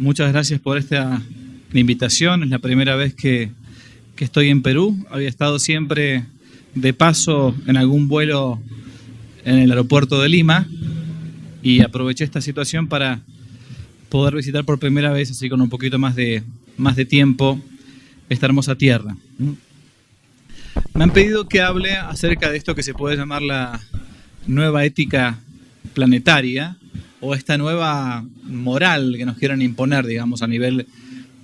Muchas gracias por esta invitación. Es la primera vez que estoy en Perú. Había estado siempre de paso en algún vuelo en el aeropuerto de Lima y aproveché esta situación para poder visitar por primera vez, así con un poquito más de tiempo, esta hermosa tierra. Me han pedido que hable acerca de esto que se puede llamar la nueva ética planetaria o esta nueva moral que nos quieren imponer, digamos, a nivel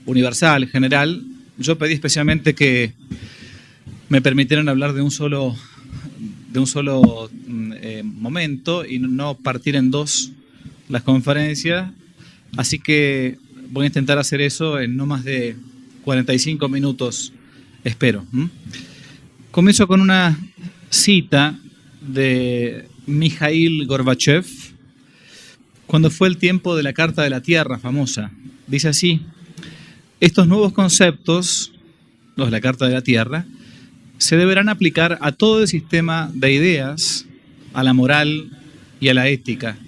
universal, general. Yo pedí especialmente que me permitieran hablar de un solo momento y no partir en dos las conferencias, así que voy a intentar hacer eso en no más de 45 minutos, espero. Comienzo con una cita de Mikhail Gorbachev, cuando fue el tiempo de la Carta de la Tierra famosa. Dice así: estos nuevos conceptos, los de la Carta de la Tierra, se deberán aplicar a todo el sistema de ideas, a la moral y a la ética,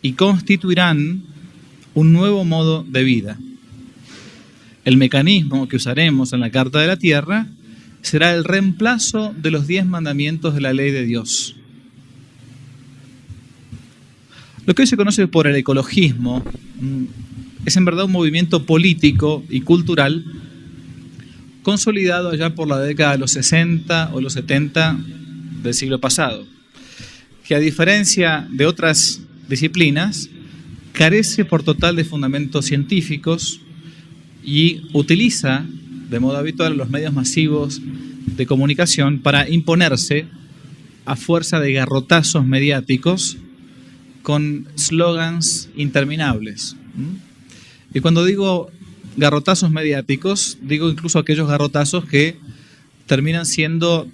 y constituirán un nuevo modo de vida. El mecanismo que usaremos en la Carta de la Tierra será el reemplazo de los 10 mandamientos de la ley de Dios. Lo que hoy se conoce por el ecologismo es en verdad un movimiento político y cultural consolidado allá por la década de los 60 o los 70 del siglo pasado, que a diferencia de otras disciplinas, carece por total de fundamentos científicos y utiliza de modo habitual los medios masivos de comunicación para imponerse a fuerza de garrotazos mediáticos con slogans interminables. Y cuando digo garrotazos mediáticos, digo incluso aquellos garrotazos que terminan siendo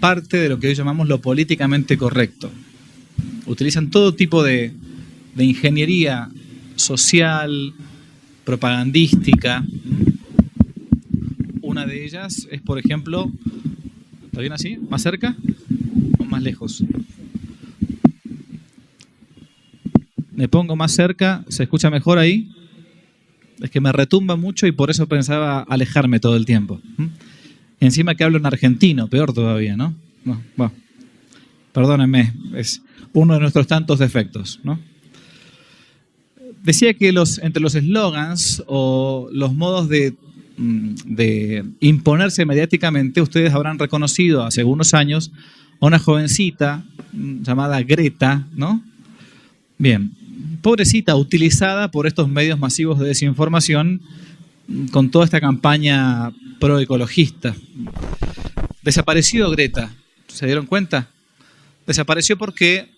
parte de lo que hoy llamamos lo políticamente correcto. Utilizan todo tipo de ingeniería social, propagandística. Una de ellas es, por ejemplo, ¿está bien así? ¿Más cerca o más lejos? Me pongo más cerca, ¿se escucha mejor ahí? Es que me retumba mucho y por eso pensaba alejarme todo el tiempo. Encima que hablo en argentino, peor todavía, ¿no? Bueno, perdónenme, es uno de nuestros tantos defectos, ¿no? Decía que entre los eslogans o los modos de imponerse mediáticamente, ustedes habrán reconocido hace algunos años a una jovencita llamada Greta, ¿no? Bien, pobrecita, utilizada por estos medios masivos de desinformación con toda esta campaña proecologista. Desapareció Greta, ¿se dieron cuenta? Desapareció porque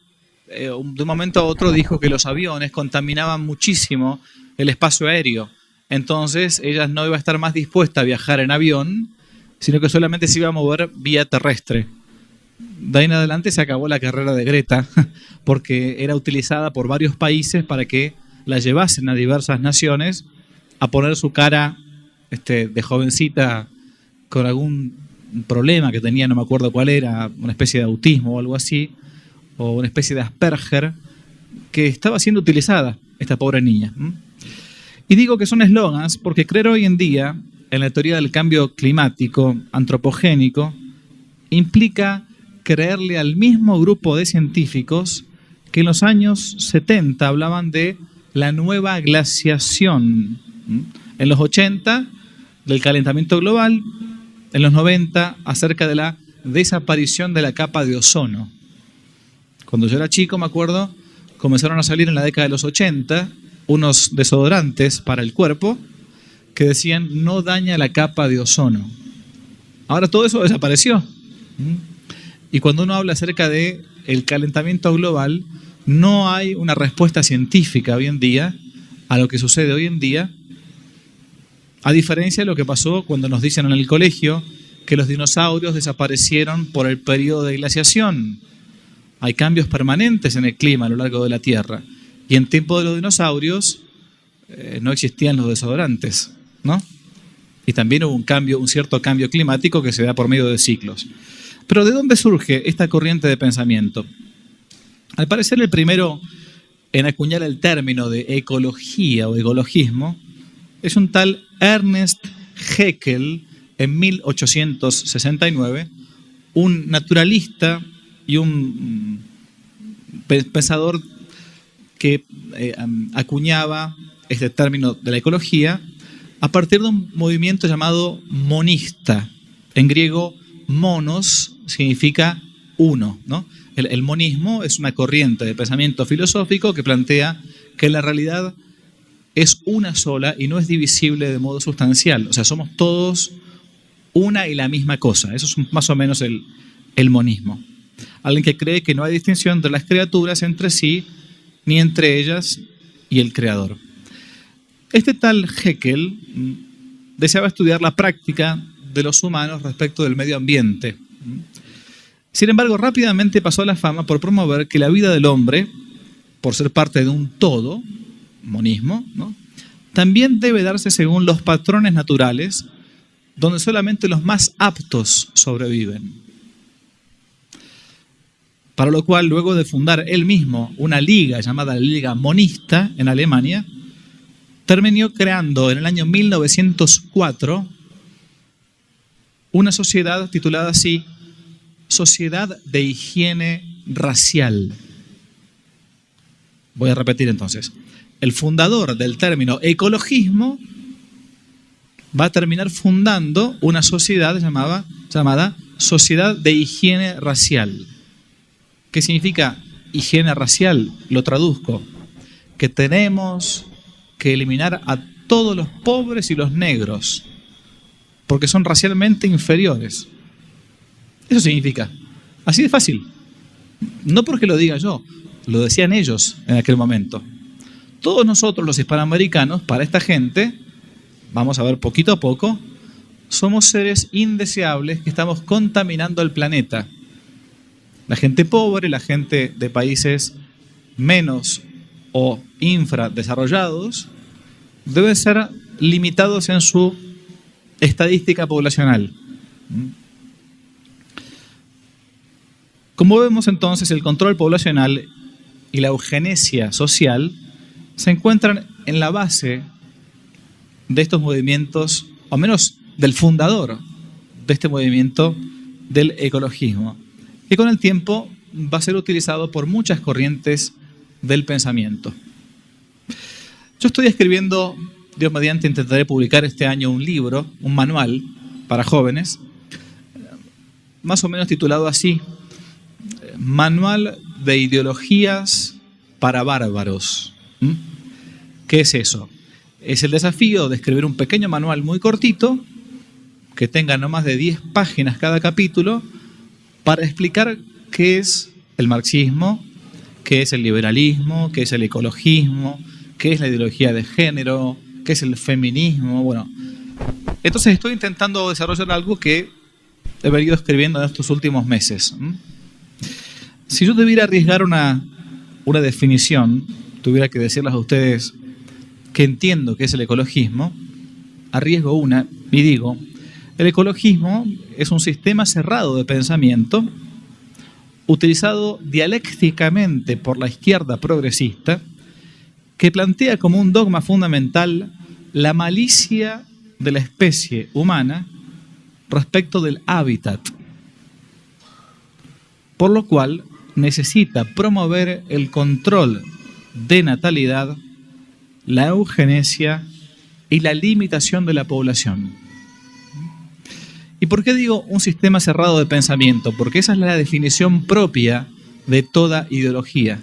de un momento a otro dijo que los aviones contaminaban muchísimo el espacio aéreo. Entonces ella no iba a estar más dispuesta a viajar en avión, sino que solamente se iba a mover vía terrestre. De ahí en adelante se acabó la carrera de Greta, porque era utilizada por varios países para que la llevasen a diversas naciones a poner su cara de jovencita con algún problema que tenía, no me acuerdo cuál era, una especie de autismo o algo así, o una especie de Asperger, que estaba siendo utilizada esta pobre niña. Y digo que son eslogans porque creer hoy en día en la teoría del cambio climático antropogénico implica creerle al mismo grupo de científicos que en los años 70 hablaban de la nueva glaciación, en los 80 del calentamiento global, en los 90 acerca de la desaparición de la capa de ozono. Cuando yo era chico, me acuerdo, comenzaron a salir en la década de los 80 unos desodorantes para el cuerpo que decían no daña la capa de ozono. Ahora todo eso desapareció. Y cuando uno habla acerca de el calentamiento global, no hay una respuesta científica hoy en día a lo que sucede hoy en día, a diferencia de lo que pasó cuando nos dicen en el colegio que los dinosaurios desaparecieron por el periodo de glaciación. Hay cambios permanentes en el clima a lo largo de la Tierra. Y en tiempo de los dinosaurios no existían los desodorantes, ¿no? Y también hubo un cierto cambio climático que se da por medio de ciclos. Pero ¿de dónde surge esta corriente de pensamiento? Al parecer el primero en acuñar el término de ecología o ecologismo es un tal Ernest Haeckel en 1869, un naturalista y un pensador que acuñaba este término de la ecología a partir de un movimiento llamado monista. En griego, monos significa uno, ¿no? El monismo es una corriente de pensamiento filosófico que plantea que la realidad es una sola y no es divisible de modo sustancial. O sea, somos todos una y la misma cosa. Eso es más o menos el monismo. Alguien que cree que no hay distinción entre las criaturas entre sí, ni entre ellas y el Creador. Este tal Haeckel deseaba estudiar la práctica de los humanos respecto del medio ambiente. Sin embargo, rápidamente pasó a la fama por promover que la vida del hombre, por ser parte de un todo, monismo, ¿no?, también debe darse según los patrones naturales, donde solamente los más aptos sobreviven. Para lo cual, luego de fundar él mismo una liga llamada Liga Monista en Alemania, terminó creando en el año 1904 una sociedad titulada así, Sociedad de Higiene Racial. Voy a repetir entonces. El fundador del término ecologismo va a terminar fundando una sociedad llamada Sociedad de Higiene Racial. ¿Qué significa higiene racial? Lo traduzco. Que tenemos que eliminar a todos los pobres y los negros, porque son racialmente inferiores. Eso significa. Así de fácil. No porque lo diga yo, lo decían ellos en aquel momento. Todos nosotros, los hispanoamericanos, para esta gente, vamos a ver poquito a poco, somos seres indeseables que estamos contaminando el planeta. La gente pobre, la gente de países menos o infradesarrollados, deben ser limitados en su estadística poblacional. Como vemos entonces, el control poblacional y la eugenesia social se encuentran en la base de estos movimientos, o menos del fundador de este movimiento del ecologismo, que con el tiempo va a ser utilizado por muchas corrientes del pensamiento. Yo estoy escribiendo, Dios mediante, intentaré publicar este año un libro, un manual para jóvenes, más o menos titulado así, Manual de Ideologías para Bárbaros. ¿Qué es eso? Es el desafío de escribir un pequeño manual muy cortito, que tenga no más de 10 páginas cada capítulo, para explicar qué es el marxismo, qué es el liberalismo, qué es el ecologismo, qué es la ideología de género, qué es el feminismo. Bueno, entonces estoy intentando desarrollar algo que he venido escribiendo en estos últimos meses. Si yo debiera arriesgar una definición, tuviera que decirles a ustedes que entiendo que es el ecologismo, arriesgo una y digo, el ecologismo es un sistema cerrado de pensamiento utilizado dialécticamente por la izquierda progresista que plantea como un dogma fundamental la malicia de la especie humana respecto del hábitat, por lo cual necesita promover el control de natalidad, la eugenesia y la limitación de la población. ¿Y por qué digo un sistema cerrado de pensamiento? Porque esa es la definición propia de toda ideología.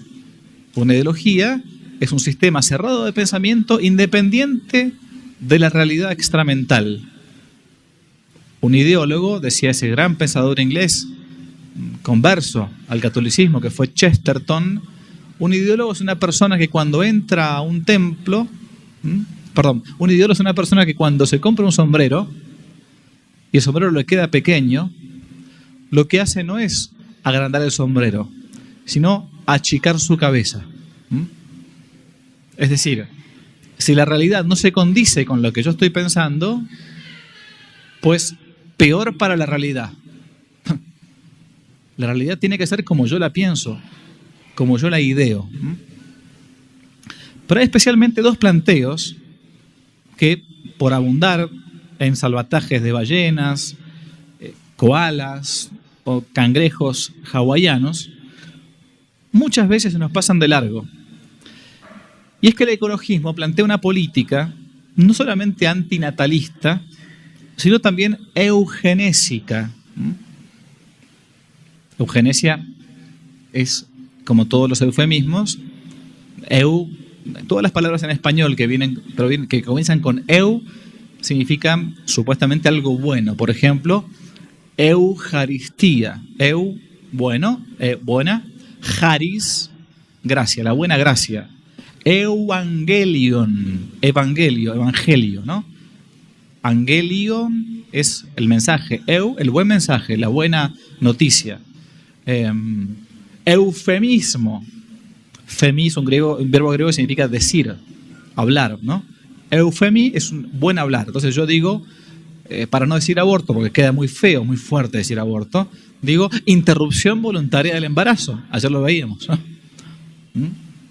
Una ideología es un sistema cerrado de pensamiento independiente de la realidad extramental. Un ideólogo, decía ese gran pensador inglés, converso al catolicismo, que fue Chesterton, un ideólogo es una persona que cuando entra a un templo, un ideólogo es una persona que cuando se compra un sombrero y el sombrero le queda pequeño, lo que hace no es agrandar el sombrero, sino achicar su cabeza. Es decir, si la realidad no se condice con lo que yo estoy pensando, pues peor para la realidad. La realidad tiene que ser como yo la pienso, como yo la ideo. Pero hay especialmente dos planteos que, por abundar en salvatajes de ballenas, koalas o cangrejos hawaianos, muchas veces se nos pasan de largo. Y es que el ecologismo plantea una política no solamente antinatalista, sino también eugenésica. Eugenesia es, como todos los eufemismos, todas las palabras en español que comienzan con eu significan supuestamente algo bueno. Por ejemplo, eujaristía. Bueno, buena. Charis, gracia, la buena gracia. Evangelion, evangelio, ¿no? Angelion es el mensaje, el buen mensaje, la buena noticia. Eufemismo, femis, un verbo griego que significa decir, hablar, ¿no? Eufemi es un buen hablar. Entonces yo digo, para no decir aborto, porque queda muy feo, muy fuerte decir aborto, digo interrupción voluntaria del embarazo. Ayer lo veíamos, ¿no?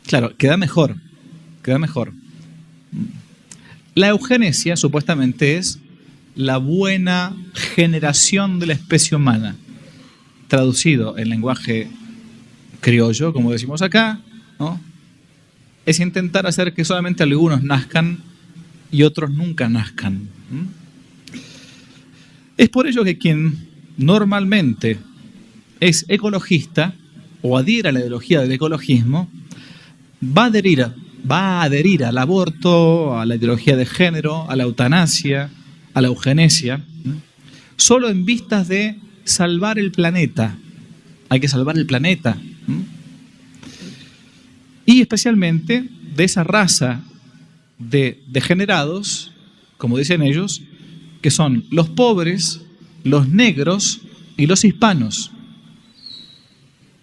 Claro, queda mejor. La eugenesia supuestamente es la buena generación de la especie humana. Traducido en lenguaje criollo, como decimos acá, ¿no? Es intentar hacer que solamente algunos nazcan y otros nunca nazcan. Es por ello que quien normalmente es ecologista o adhiere a la ideología del ecologismo va a adherir al aborto, a la ideología de género, a la eutanasia, a la eugenesia, solo en vistas de salvar el planeta. Hay que salvar el planeta. Y especialmente de esa raza de degenerados, como dicen ellos, que son los pobres, los negros y los hispanos.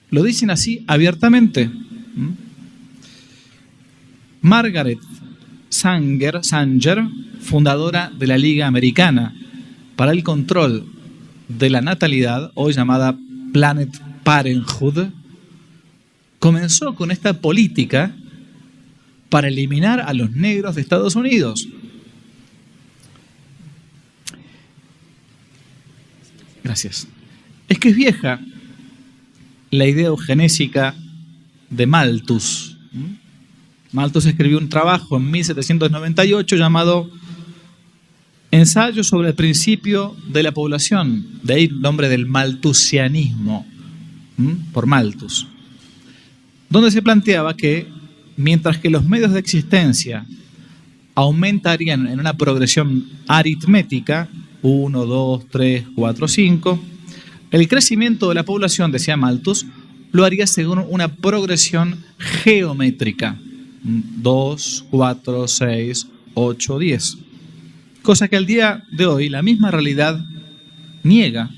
Lo dicen así abiertamente. Margaret Sanger, fundadora de la Liga Americana para el Control de la Natalidad, hoy llamada Planned Parenthood, comenzó con esta política para eliminar a los negros de Estados Unidos. Gracias. Es que es vieja la idea eugenésica de Malthus. Malthus escribió un trabajo en 1798 llamado Ensayo sobre el principio de la población, de ahí el nombre del malthusianismo, por Malthus, donde se planteaba que mientras que los medios de existencia aumentarían en una progresión aritmética, 1, 2, 3, 4, 5, el crecimiento de la población, decía Malthus, lo haría según una progresión geométrica, 2, 4, 6, 8, 10. Cosa que al día de hoy la misma realidad niega,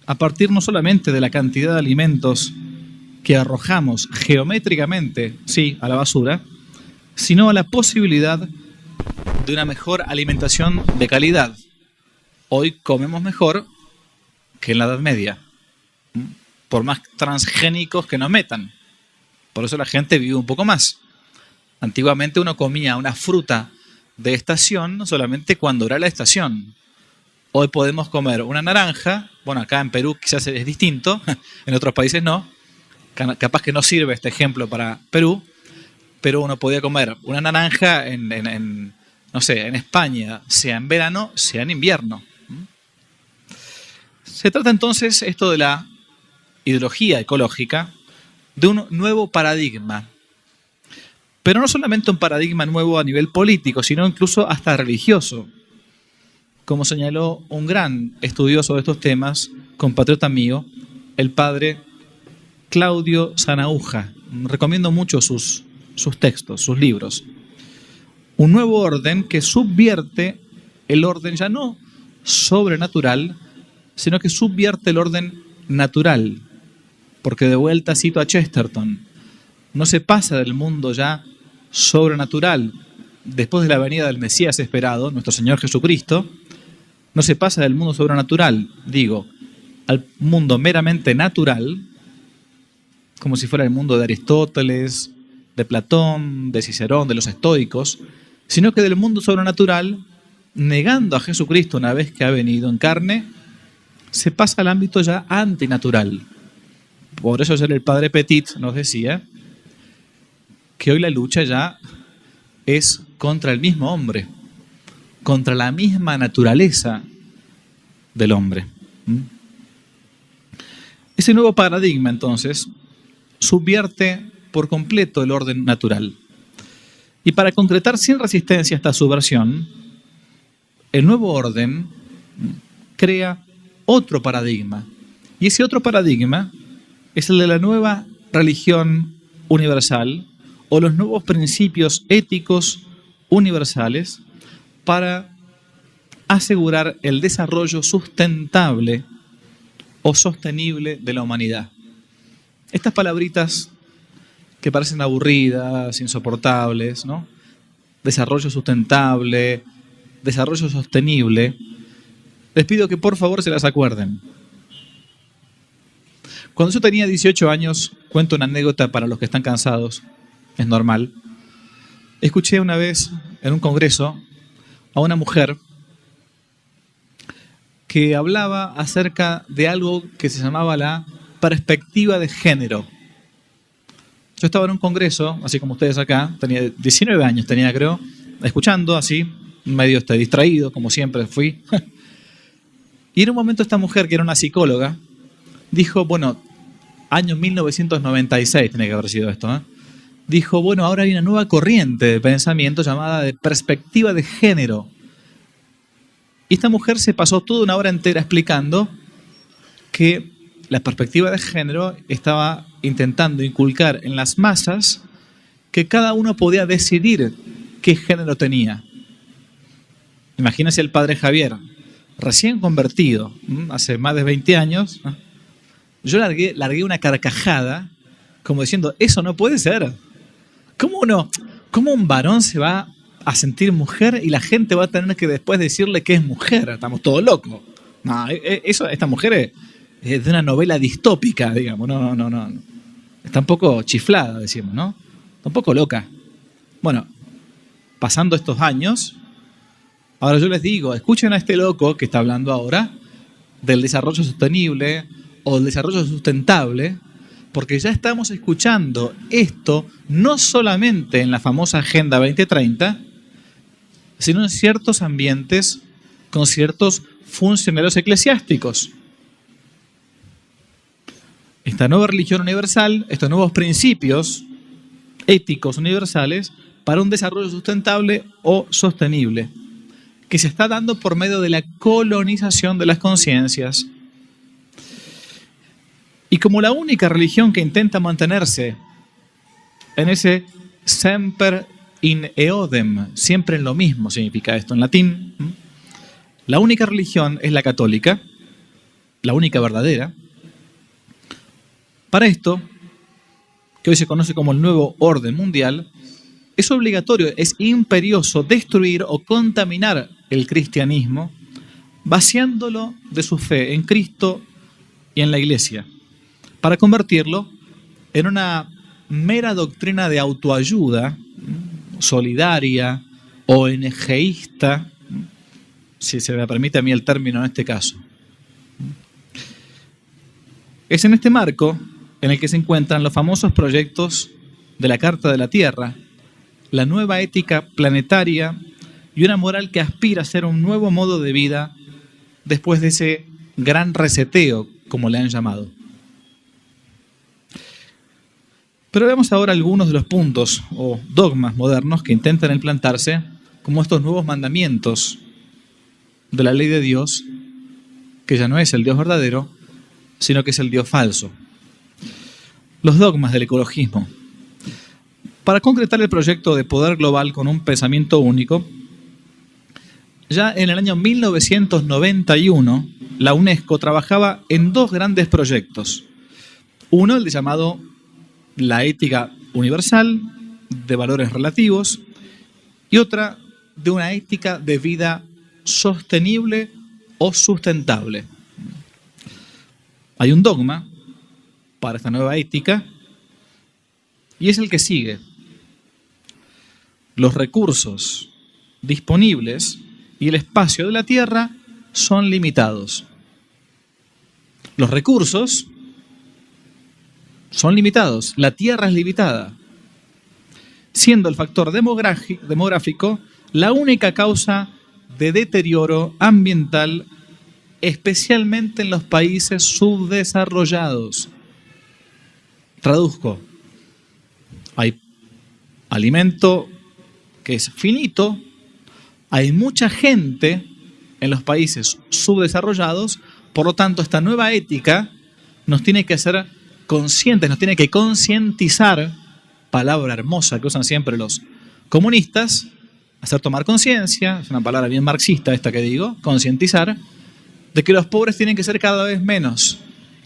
a partir no solamente de la cantidad de alimentos que arrojamos geométricamente, sí, a la basura, sino a la posibilidad de una mejor alimentación de calidad. Hoy comemos mejor que en la Edad Media, por más transgénicos que nos metan. Por eso la gente vive un poco más. Antiguamente uno comía una fruta de estación solamente cuando era la estación. Hoy podemos comer una naranja, bueno, acá en Perú quizás es distinto, en otros países no, capaz que no sirve este ejemplo para Perú, pero uno podía comer una naranja no sé, en España, sea en verano, sea en invierno. Se trata entonces esto de la ideología ecológica de un nuevo paradigma. Pero no solamente un paradigma nuevo a nivel político, sino incluso hasta religioso. Como señaló un gran estudioso de estos temas, compatriota mío, el padre Claudio Sanahúja. Recomiendo mucho sus textos, sus libros. Un nuevo orden que subvierte el orden ya no sobrenatural, sino que subvierte el orden natural. Porque de vuelta cito a Chesterton, no se pasa del mundo ya sobrenatural después de la venida del Mesías esperado, nuestro Señor Jesucristo, no se pasa del mundo sobrenatural, digo, al mundo meramente natural, como si fuera el mundo de Aristóteles, de Platón, de Cicerón, de los estoicos, sino que del mundo sobrenatural, negando a Jesucristo una vez que ha venido en carne, se pasa al ámbito ya antinatural. Por eso ayer el padre Petit nos decía que hoy la lucha ya es contra el mismo hombre, contra la misma naturaleza del hombre. Ese nuevo paradigma, entonces, subvierte por completo el orden natural. Y para concretar sin resistencia esta subversión, el nuevo orden crea otro paradigma. Y ese otro paradigma es el de la nueva religión universal o los nuevos principios éticos universales para asegurar el desarrollo sustentable o sostenible de la humanidad. Estas palabritas que parecen aburridas, insoportables, ¿no? Desarrollo sustentable, desarrollo sostenible, les pido que por favor se las acuerden. Cuando yo tenía 18 años, cuento una anécdota para los que están cansados, es normal. Escuché una vez en un congreso a una mujer que hablaba acerca de algo que se llamaba la perspectiva de género. Yo estaba en un congreso, así como ustedes acá, tenía 19 años, creo, escuchando así, medio distraído, como siempre fui. Y en un momento esta mujer, que era una psicóloga, dijo, bueno, año 1996 tiene que haber sido esto, ¿eh? Dijo, bueno, ahora hay una nueva corriente de pensamiento llamada de perspectiva de género. Y esta mujer se pasó toda una hora entera explicando que la perspectiva de género estaba intentando inculcar en las masas que cada uno podía decidir qué género tenía. Imagínense el padre Javier, recién convertido, hace más de 20 años. Yo largué una carcajada como diciendo, eso no puede ser. ¿Cómo un varón se va a sentir mujer y la gente va a tener que después decirle que es mujer? Estamos todos locos. No, esta mujer es de una novela distópica, digamos. No. Está un poco chiflada, decimos, ¿no? Está un poco loca. Bueno, pasando estos años, ahora yo les digo, escuchen a este loco que está hablando ahora del desarrollo sostenible o del desarrollo sustentable, porque ya estamos escuchando esto no solamente en la famosa Agenda 2030, sino en ciertos ambientes con ciertos funcionarios eclesiásticos. Esta nueva religión universal, estos nuevos principios éticos universales para un desarrollo sustentable o sostenible, que se está dando por medio de la colonización de las conciencias. Y como la única religión que intenta mantenerse en ese semper in eodem, siempre en lo mismo significa esto en latín, la única religión es la católica, la única verdadera. Para esto, que hoy se conoce como el nuevo orden mundial, es obligatorio, es imperioso destruir o contaminar el cristianismo, vaciándolo de su fe en Cristo y en la Iglesia, para convertirlo en una mera doctrina de autoayuda, solidaria, ONGista, si se me permite a mí el término en este caso. Es en este marco en el que se encuentran los famosos proyectos de la Carta de la Tierra, la nueva ética planetaria y una moral que aspira a ser un nuevo modo de vida después de ese gran reseteo, como le han llamado. Pero veamos ahora algunos de los puntos o dogmas modernos que intentan implantarse como estos nuevos mandamientos de la ley de Dios, que ya no es el Dios verdadero, sino que es el Dios falso. Los dogmas del ecologismo. Para concretar el proyecto de poder global con un pensamiento único, ya en el año 1991, la UNESCO trabajaba en dos grandes proyectos. Uno, el llamado la ética universal de valores relativos, y otra de una ética de vida sostenible o sustentable. Hay un dogma para esta nueva ética y es el que sigue. los recursos disponibles y el espacio de la Tierra son limitados. Los recursos son limitados, la Tierra es limitada, siendo el factor demográfico la única causa de deterioro ambiental, especialmente en los países subdesarrollados. Traduzco, hay alimento que es finito, hay mucha gente en los países subdesarrollados, por lo tanto esta nueva ética nos tiene que hacer conscientes, nos tiene que concientizar, palabra hermosa que usan siempre los comunistas, hacer tomar conciencia, es una palabra bien marxista esta que digo, concientizar, de que los pobres tienen que ser cada vez menos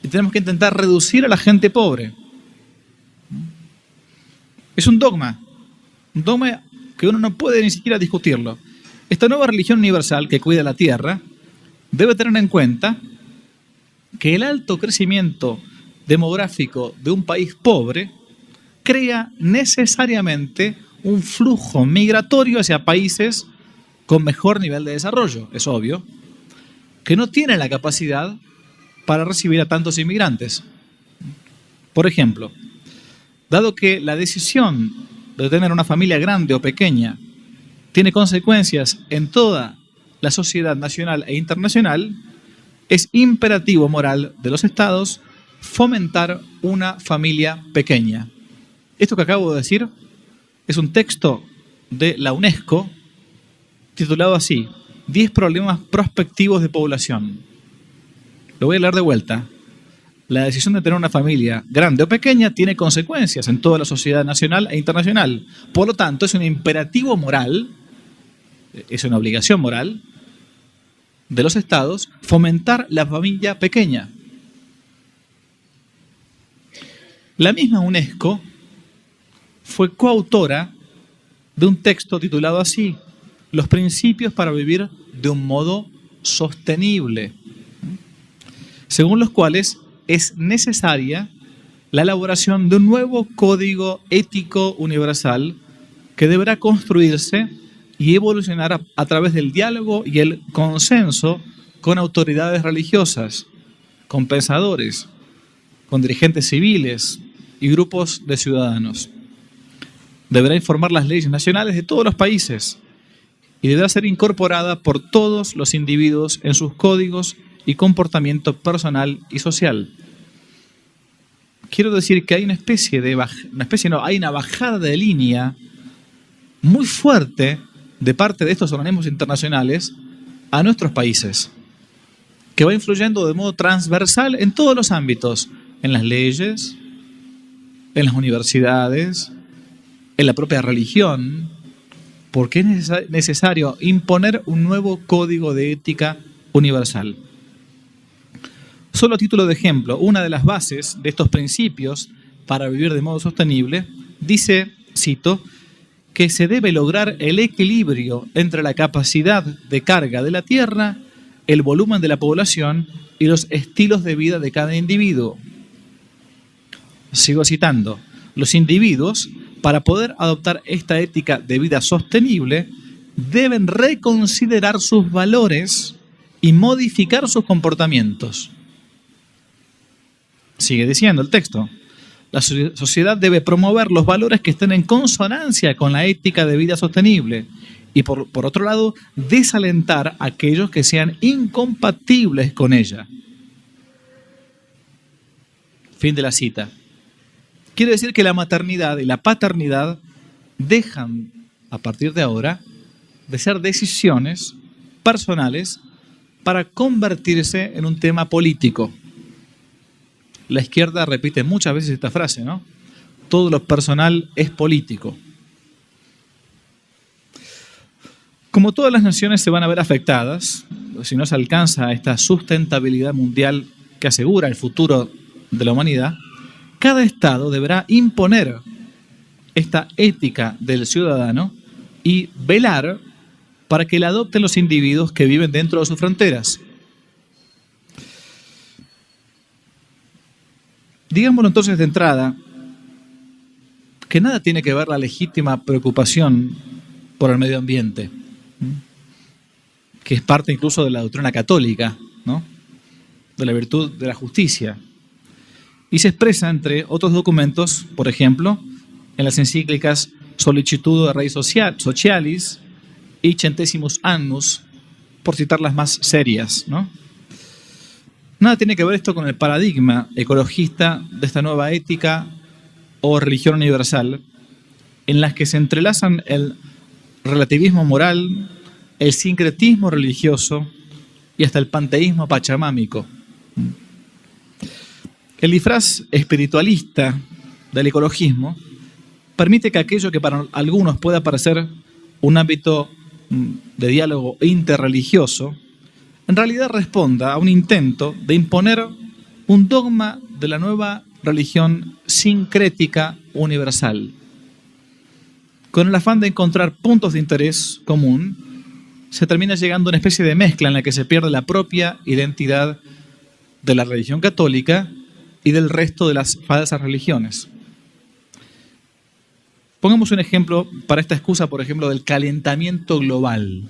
y tenemos que intentar reducir a la gente pobre. Es un dogma que uno no puede ni siquiera discutirlo. Esta nueva religión universal que cuida la tierra debe tener en cuenta que el alto crecimiento demográfico de un país pobre crea necesariamente un flujo migratorio hacia países con mejor nivel de desarrollo, es obvio, que no tienen la capacidad para recibir a tantos inmigrantes. Por ejemplo, dado que la decisión de tener una familia grande o pequeña tiene consecuencias en toda la sociedad nacional e internacional, es imperativo moral de los estados fomentar una familia pequeña. Esto que acabo de decir es un texto de la UNESCO titulado así, 10 problemas prospectivos de población. Lo voy a leer de vuelta. La decisión de tener una familia grande o pequeña tiene consecuencias en toda la sociedad nacional e internacional. Por lo tanto, es un imperativo moral, es una obligación moral de los estados fomentar la familia pequeña. La misma UNESCO fue coautora de un texto titulado así, Los principios para vivir de un modo sostenible, según los cuales es necesaria la elaboración de un nuevo código ético universal que deberá construirse y evolucionar a través del diálogo y el consenso con autoridades religiosas, con pensadores, con dirigentes civiles y grupos de ciudadanos. Deberá informar las leyes nacionales de todos los países y deberá ser incorporada por todos los individuos en sus códigos y comportamiento personal y social. Quiero decir que hay hay una bajada de línea muy fuerte de parte de estos organismos internacionales a nuestros países, que va influyendo de modo transversal en todos los ámbitos, en las leyes, en las universidades, en la propia religión, porque es necesario imponer un nuevo código de ética universal. Solo a título de ejemplo, una de las bases de estos principios para vivir de modo sostenible dice, cito, que se debe lograr el equilibrio entre la capacidad de carga de la tierra, el volumen de la población y los estilos de vida de cada individuo. Sigo citando, los individuos, para poder adoptar esta ética de vida sostenible, deben reconsiderar sus valores y modificar sus comportamientos. Sigue diciendo el texto, la sociedad debe promover los valores que estén en consonancia con la ética de vida sostenible y por otro lado, desalentar a aquellos que sean incompatibles con ella. Fin de la cita. Quiere decir que la maternidad y la paternidad dejan, a partir de ahora, de ser decisiones personales para convertirse en un tema político. La izquierda repite muchas veces esta frase, ¿no? Todo lo personal es político. Como todas las naciones se van a ver afectadas, si no se alcanza esta sustentabilidad mundial que asegura el futuro de la humanidad, cada Estado deberá imponer esta ética del ciudadano y velar para que la adopten los individuos que viven dentro de sus fronteras. Digámoslo entonces de entrada, que nada tiene que ver la legítima preocupación por el medio ambiente, que es parte incluso de la doctrina católica, ¿no? De la virtud de la justicia. Y se expresa entre otros documentos, por ejemplo, en las encíclicas Sollicitudo Rei Socialis y Centesimus Annus, por citar las más serias, ¿no? Nada tiene que ver esto con el paradigma ecologista de esta nueva ética o religión universal, en las que se entrelazan el relativismo moral, el sincretismo religioso y hasta el panteísmo pachamámico. El disfraz espiritualista del ecologismo permite que aquello que para algunos pueda parecer un ámbito de diálogo interreligioso, en realidad responda a un intento de imponer un dogma de la nueva religión sincrética universal. Con el afán de encontrar puntos de interés común, se termina llegando a una especie de mezcla en la que se pierde la propia identidad de la religión católica y del resto de las falsas religiones. Pongamos un ejemplo para esta excusa, por ejemplo, del calentamiento global.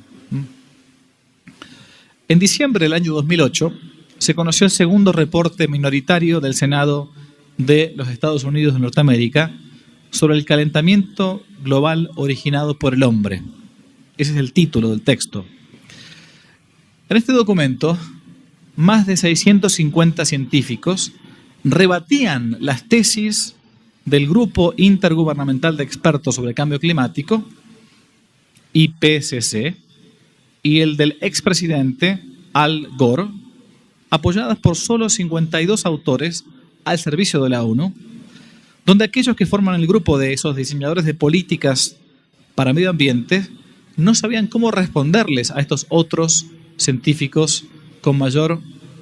En diciembre del año 2008 se conoció el segundo reporte minoritario del Senado de los Estados Unidos de Norteamérica sobre el calentamiento global originado por el hombre. Ese es el título del texto. En este documento, más de 650 científicos rebatían las tesis del Grupo Intergubernamental de Expertos sobre el Cambio Climático, IPCC, y el del expresidente Al Gore, apoyadas por solo 52 autores al servicio de la ONU, donde aquellos que forman el grupo de esos diseñadores de políticas para medio ambiente no sabían cómo responderles a estos otros científicos con mayor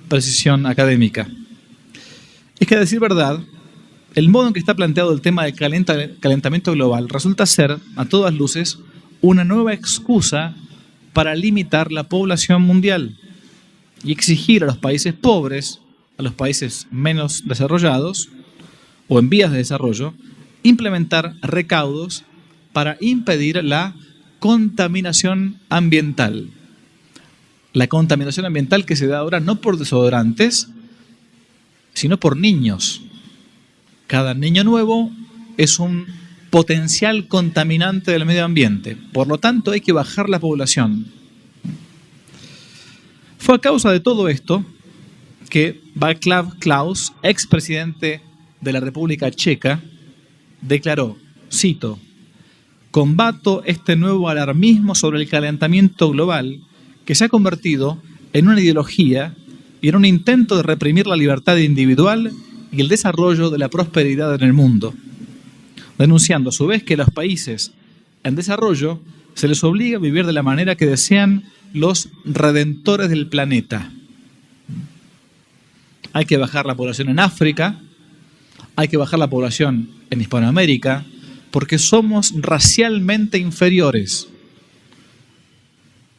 precisión académica. Es que, a decir verdad, el modo en que está planteado el tema del calentamiento global resulta ser, a todas luces, una nueva excusa para limitar la población mundial y exigir a los países pobres, a los países menos desarrollados o en vías de desarrollo, implementar recaudos para impedir la contaminación ambiental. La contaminación ambiental que se da ahora no por desodorantes, sino por niños. Cada niño nuevo es un potencial contaminante del medio ambiente. Por lo tanto, hay que bajar la población. Fue a causa de todo esto que Václav Klaus, expresidente de la República Checa, declaró, cito, «Combato este nuevo alarmismo sobre el calentamiento global que se ha convertido en una ideología y en un intento de reprimir la libertad individual y el desarrollo de la prosperidad en el mundo», denunciando a su vez que a los países en desarrollo se les obliga a vivir de la manera que desean los redentores del planeta. Hay que bajar la población en África, hay que bajar la población en Hispanoamérica, porque somos racialmente inferiores.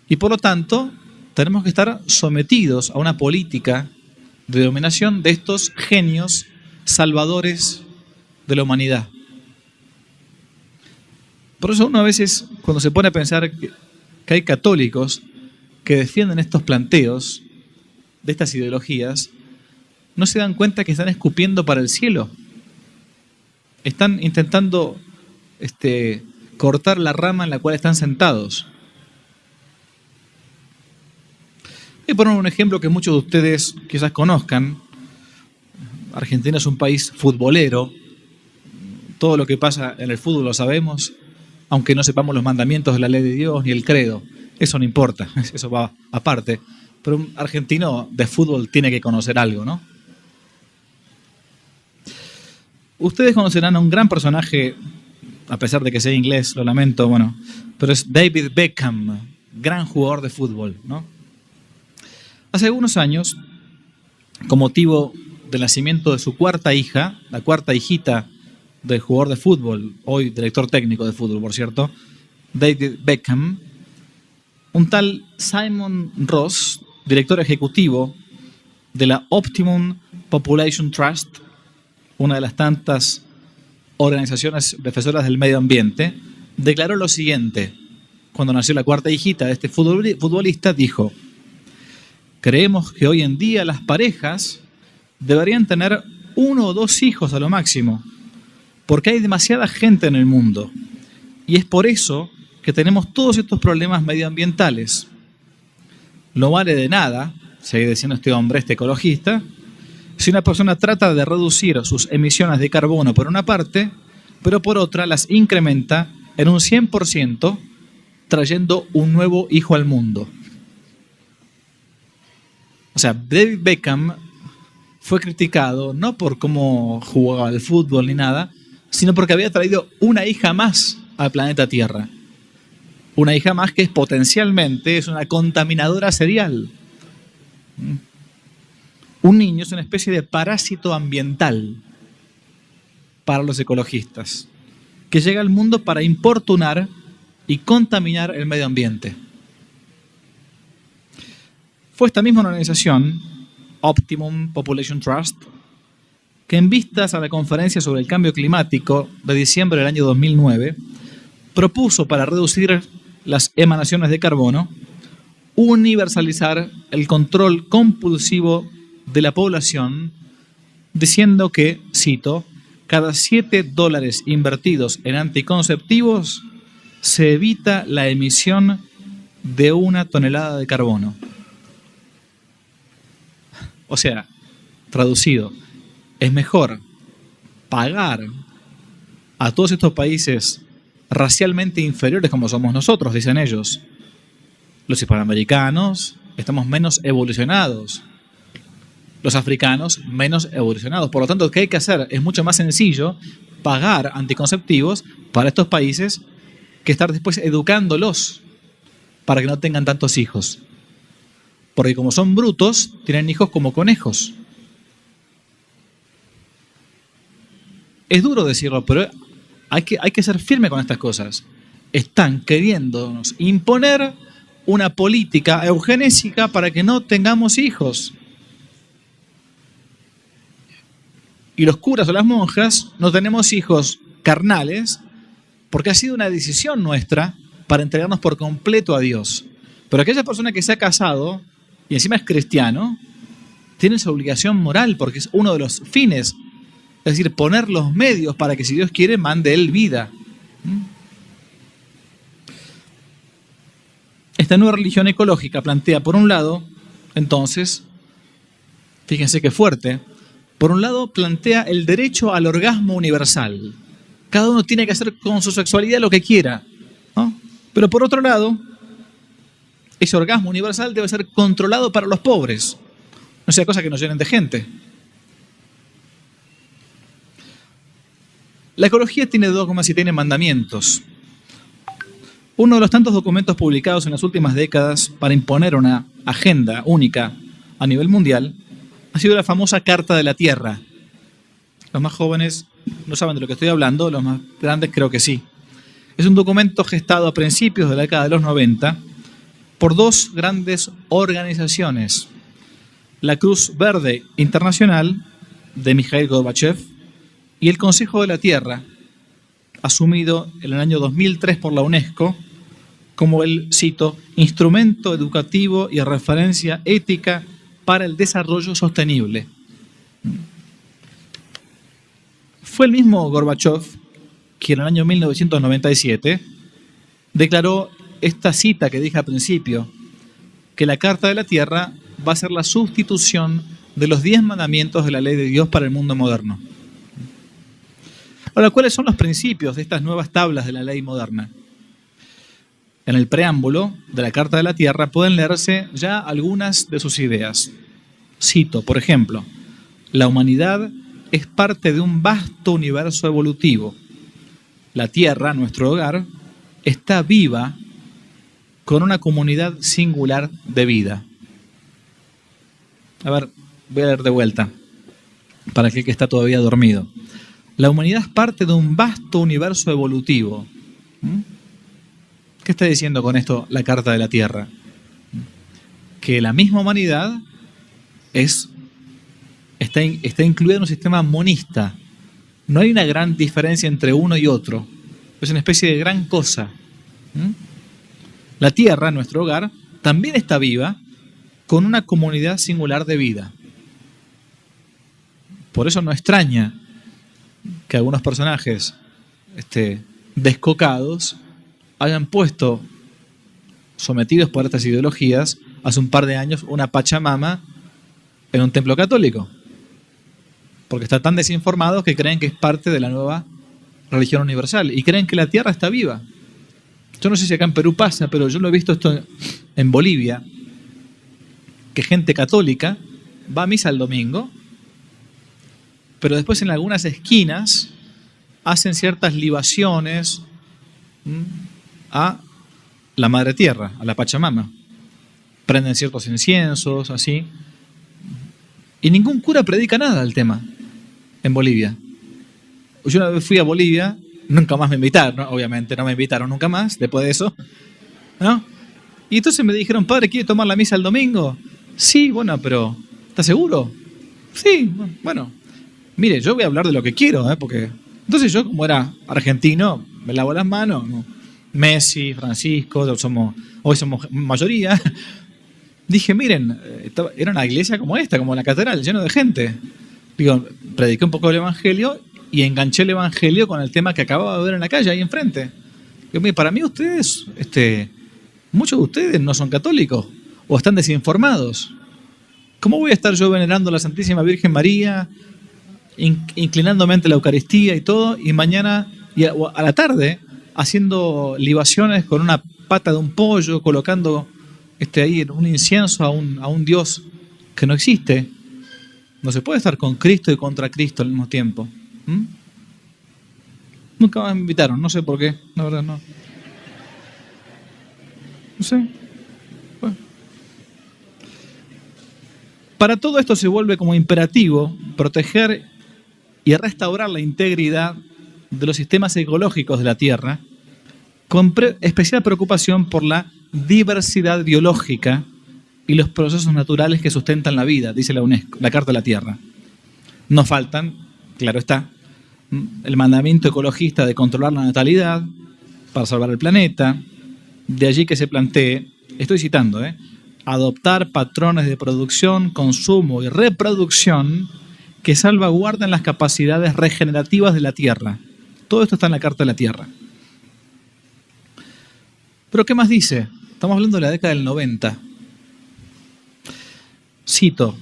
Y por lo tanto, tenemos que estar sometidos a una política de dominación de estos genios salvadores de la humanidad. Por eso uno a veces, cuando se pone a pensar que hay católicos que defienden estos planteos de estas ideologías, no se dan cuenta que están escupiendo para el cielo. Están intentando cortar la rama en la cual están sentados. Voy a poner un ejemplo que muchos de ustedes quizás conozcan. Argentina es un país futbolero. Todo lo que pasa en el fútbol lo sabemos, aunque no sepamos los mandamientos de la ley de Dios ni el credo. Eso no importa, eso va aparte. Pero un argentino de fútbol tiene que conocer algo, ¿no? Ustedes conocerán a un gran personaje, a pesar de que sea inglés, lo lamento, bueno, pero es David Beckham, gran jugador de fútbol, ¿no? Hace algunos años, con motivo del nacimiento de su cuarta hija, la cuarta hijita del jugador de fútbol, hoy director técnico de fútbol, por cierto, David Beckham, un tal Simon Ross, director ejecutivo de la Optimum Population Trust, una de las tantas organizaciones defensoras del medio ambiente, declaró lo siguiente, cuando nació la cuarta hijita de este futbolista, dijo: creemos que hoy en día las parejas deberían tener 1 o 2 hijos a lo máximo, porque hay demasiada gente en el mundo. Y es por eso que tenemos todos estos problemas medioambientales. No vale de nada, sigue diciendo este hombre, este ecologista, si una persona trata de reducir sus emisiones de carbono por una parte, pero por otra las incrementa en un 100%, trayendo un nuevo hijo al mundo. O sea, David Beckham fue criticado no por cómo jugaba al fútbol ni nada, sino porque había traído una hija más al planeta Tierra. Una hija más que potencialmente es una contaminadora serial. Un niño es una especie de parásito ambiental para los ecologistas, que llega al mundo para importunar y contaminar el medio ambiente. Fue esta misma organización, Optimum Population Trust, que en vistas a la conferencia sobre el cambio climático de diciembre del año 2009, propuso para reducir las emanaciones de carbono, universalizar el control compulsivo de la población, diciendo que, cito, cada $7 invertidos en anticonceptivos se evita la emisión de 1 tonelada de carbono. O sea, traducido, es mejor pagar a todos estos países racialmente inferiores como somos nosotros, dicen ellos. Los hispanoamericanos estamos menos evolucionados. Los africanos menos evolucionados. Por lo tanto, ¿qué hay que hacer? Es mucho más sencillo pagar anticonceptivos para estos países que estar después educándolos para que no tengan tantos hijos. Porque como son brutos, tienen hijos como conejos. Es duro decirlo, pero hay que ser firme con estas cosas. Están queriéndonos imponer una política eugenésica para que no tengamos hijos. Y los curas o las monjas no tenemos hijos carnales porque ha sido una decisión nuestra para entregarnos por completo a Dios. Pero aquella persona que se ha casado y encima es cristiano, tiene esa obligación moral porque es uno de los fines. Es decir, poner los medios para que si Dios quiere mande Él vida. Esta nueva religión ecológica plantea, por un lado, entonces, fíjense qué fuerte, por un lado plantea el derecho al orgasmo universal. Cada uno tiene que hacer con su sexualidad lo que quiera, ¿no? Pero por otro lado, ese orgasmo universal debe ser controlado para los pobres. No sea cosa que nos llenen de gente. La ecología tiene dogmas y tiene mandamientos. Uno de los tantos documentos publicados en las últimas décadas para imponer una agenda única a nivel mundial ha sido la famosa Carta de la Tierra. Los más jóvenes no saben de lo que estoy hablando, los más grandes creo que sí. Es un documento gestado a principios de la década de los 90 por 2 grandes organizaciones. La Cruz Verde Internacional, de Mikhail Gorbachev, y el Consejo de la Tierra, asumido en el año 2003 por la UNESCO como el, cito, instrumento educativo y referencia ética para el desarrollo sostenible. Fue el mismo Gorbachev quien en el año 1997 declaró esta cita que dije al principio, que la Carta de la Tierra va a ser la sustitución de los 10 mandamientos de la ley de Dios para el mundo moderno. Ahora, ¿cuáles son los principios de estas nuevas tablas de la ley moderna? En el preámbulo de la Carta de la Tierra pueden leerse ya algunas de sus ideas. Cito, por ejemplo, la humanidad es parte de un vasto universo evolutivo. La Tierra, nuestro hogar, está viva con una comunidad singular de vida. A ver, voy a leer de vuelta para aquel que está todavía dormido. La humanidad es parte de un vasto universo evolutivo. ¿Qué está diciendo con esto la Carta de la Tierra? Que la misma humanidad está incluida en un sistema monista. No hay una gran diferencia entre uno y otro. Es una especie de gran cosa. La Tierra, nuestro hogar, también está viva con una comunidad singular de vida. Por eso no extraña que algunos personajes descocados hayan puesto, sometidos por estas ideologías, hace un par de años, una Pachamama en un templo católico. Porque están tan desinformados que creen que es parte de la nueva religión universal y creen que la Tierra está viva. Yo no sé si acá en Perú pasa, pero yo lo he visto esto en Bolivia, que gente católica va a misa el domingo, pero después en algunas esquinas hacen ciertas libaciones a la Madre Tierra, a la Pachamama. Prenden ciertos inciensos, así. Y ningún cura predica nada del tema en Bolivia. Yo una vez fui a Bolivia, nunca más me invitaron, ¿no? Obviamente no me invitaron nunca más después de eso, ¿no? Y entonces me dijeron, padre, ¿quiere tomar la misa el domingo? Sí, bueno, pero ¿está seguro? Sí, bueno. Mire, yo voy a hablar de lo que quiero, porque... Entonces yo, como era argentino, me lavo las manos, ¿no? Messi, Francisco, hoy somos mayoría. Dije, miren, era una iglesia como esta, como la catedral, lleno de gente. Digo, prediqué un poco del evangelio y enganché el evangelio con el tema que acababa de ver en la calle, ahí enfrente. Digo, mire, para mí ustedes, muchos de ustedes no son católicos o están desinformados. ¿Cómo voy a estar yo venerando a la Santísima Virgen María, inclinándome ante la Eucaristía y todo, y mañana y a la tarde haciendo libaciones con una pata de un pollo, colocando ahí un incienso a un Dios que no existe? No se puede estar con Cristo y contra Cristo al mismo tiempo. Nunca más me invitaron, no sé por qué, la verdad no. No sé. Bueno. Para todo esto se vuelve como imperativo proteger y restaurar la integridad de los sistemas ecológicos de la Tierra, con especial preocupación por la diversidad biológica y los procesos naturales que sustentan la vida, dice la UNESCO, la Carta de la Tierra. Nos faltan, claro está, el mandamiento ecologista de controlar la natalidad para salvar el planeta. De allí que se plantee, estoy citando, adoptar patrones de producción, consumo y reproducción que salvaguarden las capacidades regenerativas de la Tierra. Todo esto está en la Carta de la Tierra. Pero ¿qué más dice? Estamos hablando de la década del 90. Cito,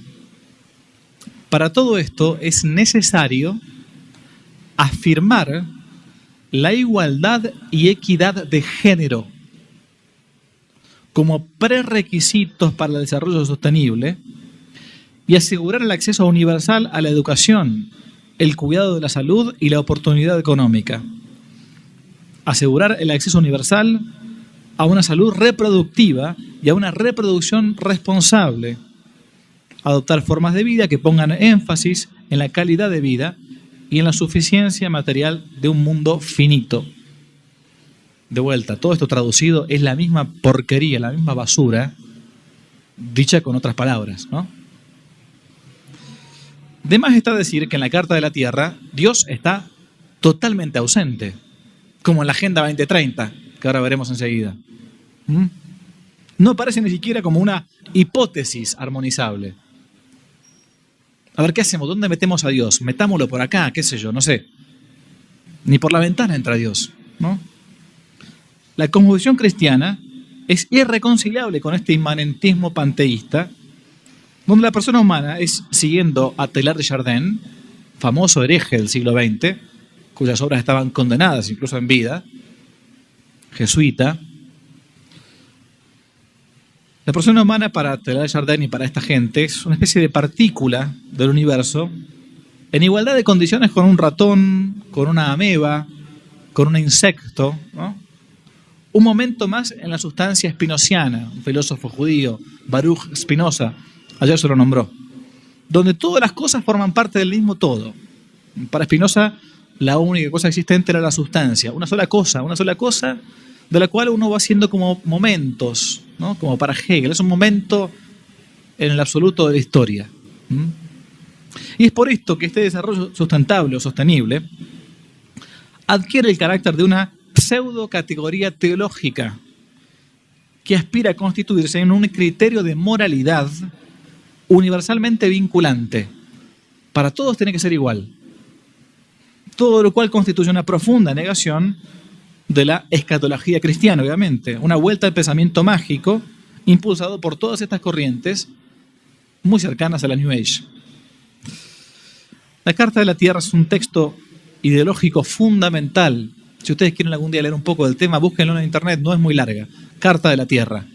para todo esto es necesario afirmar la igualdad y equidad de género como prerequisitos para el desarrollo sostenible y asegurar el acceso universal a la educación, el cuidado de la salud y la oportunidad económica. Asegurar el acceso universal a una salud reproductiva y a una reproducción responsable. Adoptar formas de vida que pongan énfasis en la calidad de vida y en la suficiencia material de un mundo finito. De vuelta, todo esto traducido es la misma porquería, la misma basura, dicha con otras palabras, ¿no? De más está decir que en la Carta de la Tierra Dios está totalmente ausente, como en la Agenda 2030, que ahora veremos enseguida. No aparece ni siquiera como una hipótesis armonizable. A ver, ¿qué hacemos? ¿Dónde metemos a Dios? Metámoslo por acá, qué sé yo, no sé. Ni por la ventana entra Dios, ¿no? La cosmovisión cristiana es irreconciliable con este inmanentismo panteísta, donde la persona humana es, siguiendo a Teilhard de Chardin, famoso hereje del siglo XX, cuyas obras estaban condenadas incluso en vida, jesuita. La persona humana para Teilhard de Chardin y para esta gente es una especie de partícula del universo en igualdad de condiciones con un ratón, con una ameba, con un insecto, ¿no? Un momento más en la sustancia spinoziana, un filósofo judío, Baruch Spinoza, ayer se lo nombró, donde todas las cosas forman parte del mismo todo. Para Spinoza, la única cosa existente era la sustancia, una sola cosa de la cual uno va haciendo como momentos, ¿no? Como para Hegel, es un momento en el absoluto de la historia. Y es por esto que este desarrollo sustentable o sostenible adquiere el carácter de una pseudo categoría teológica que aspira a constituirse en un criterio de moralidad universalmente vinculante. Para todos tiene que ser igual. Todo lo cual constituye una profunda negación de la escatología cristiana, obviamente. Una vuelta al pensamiento mágico impulsado por todas estas corrientes muy cercanas a la New Age. La Carta de la Tierra es un texto ideológico fundamental. Si ustedes quieren algún día leer un poco del tema, búsquenlo en internet, no es muy larga. Carta de la Tierra.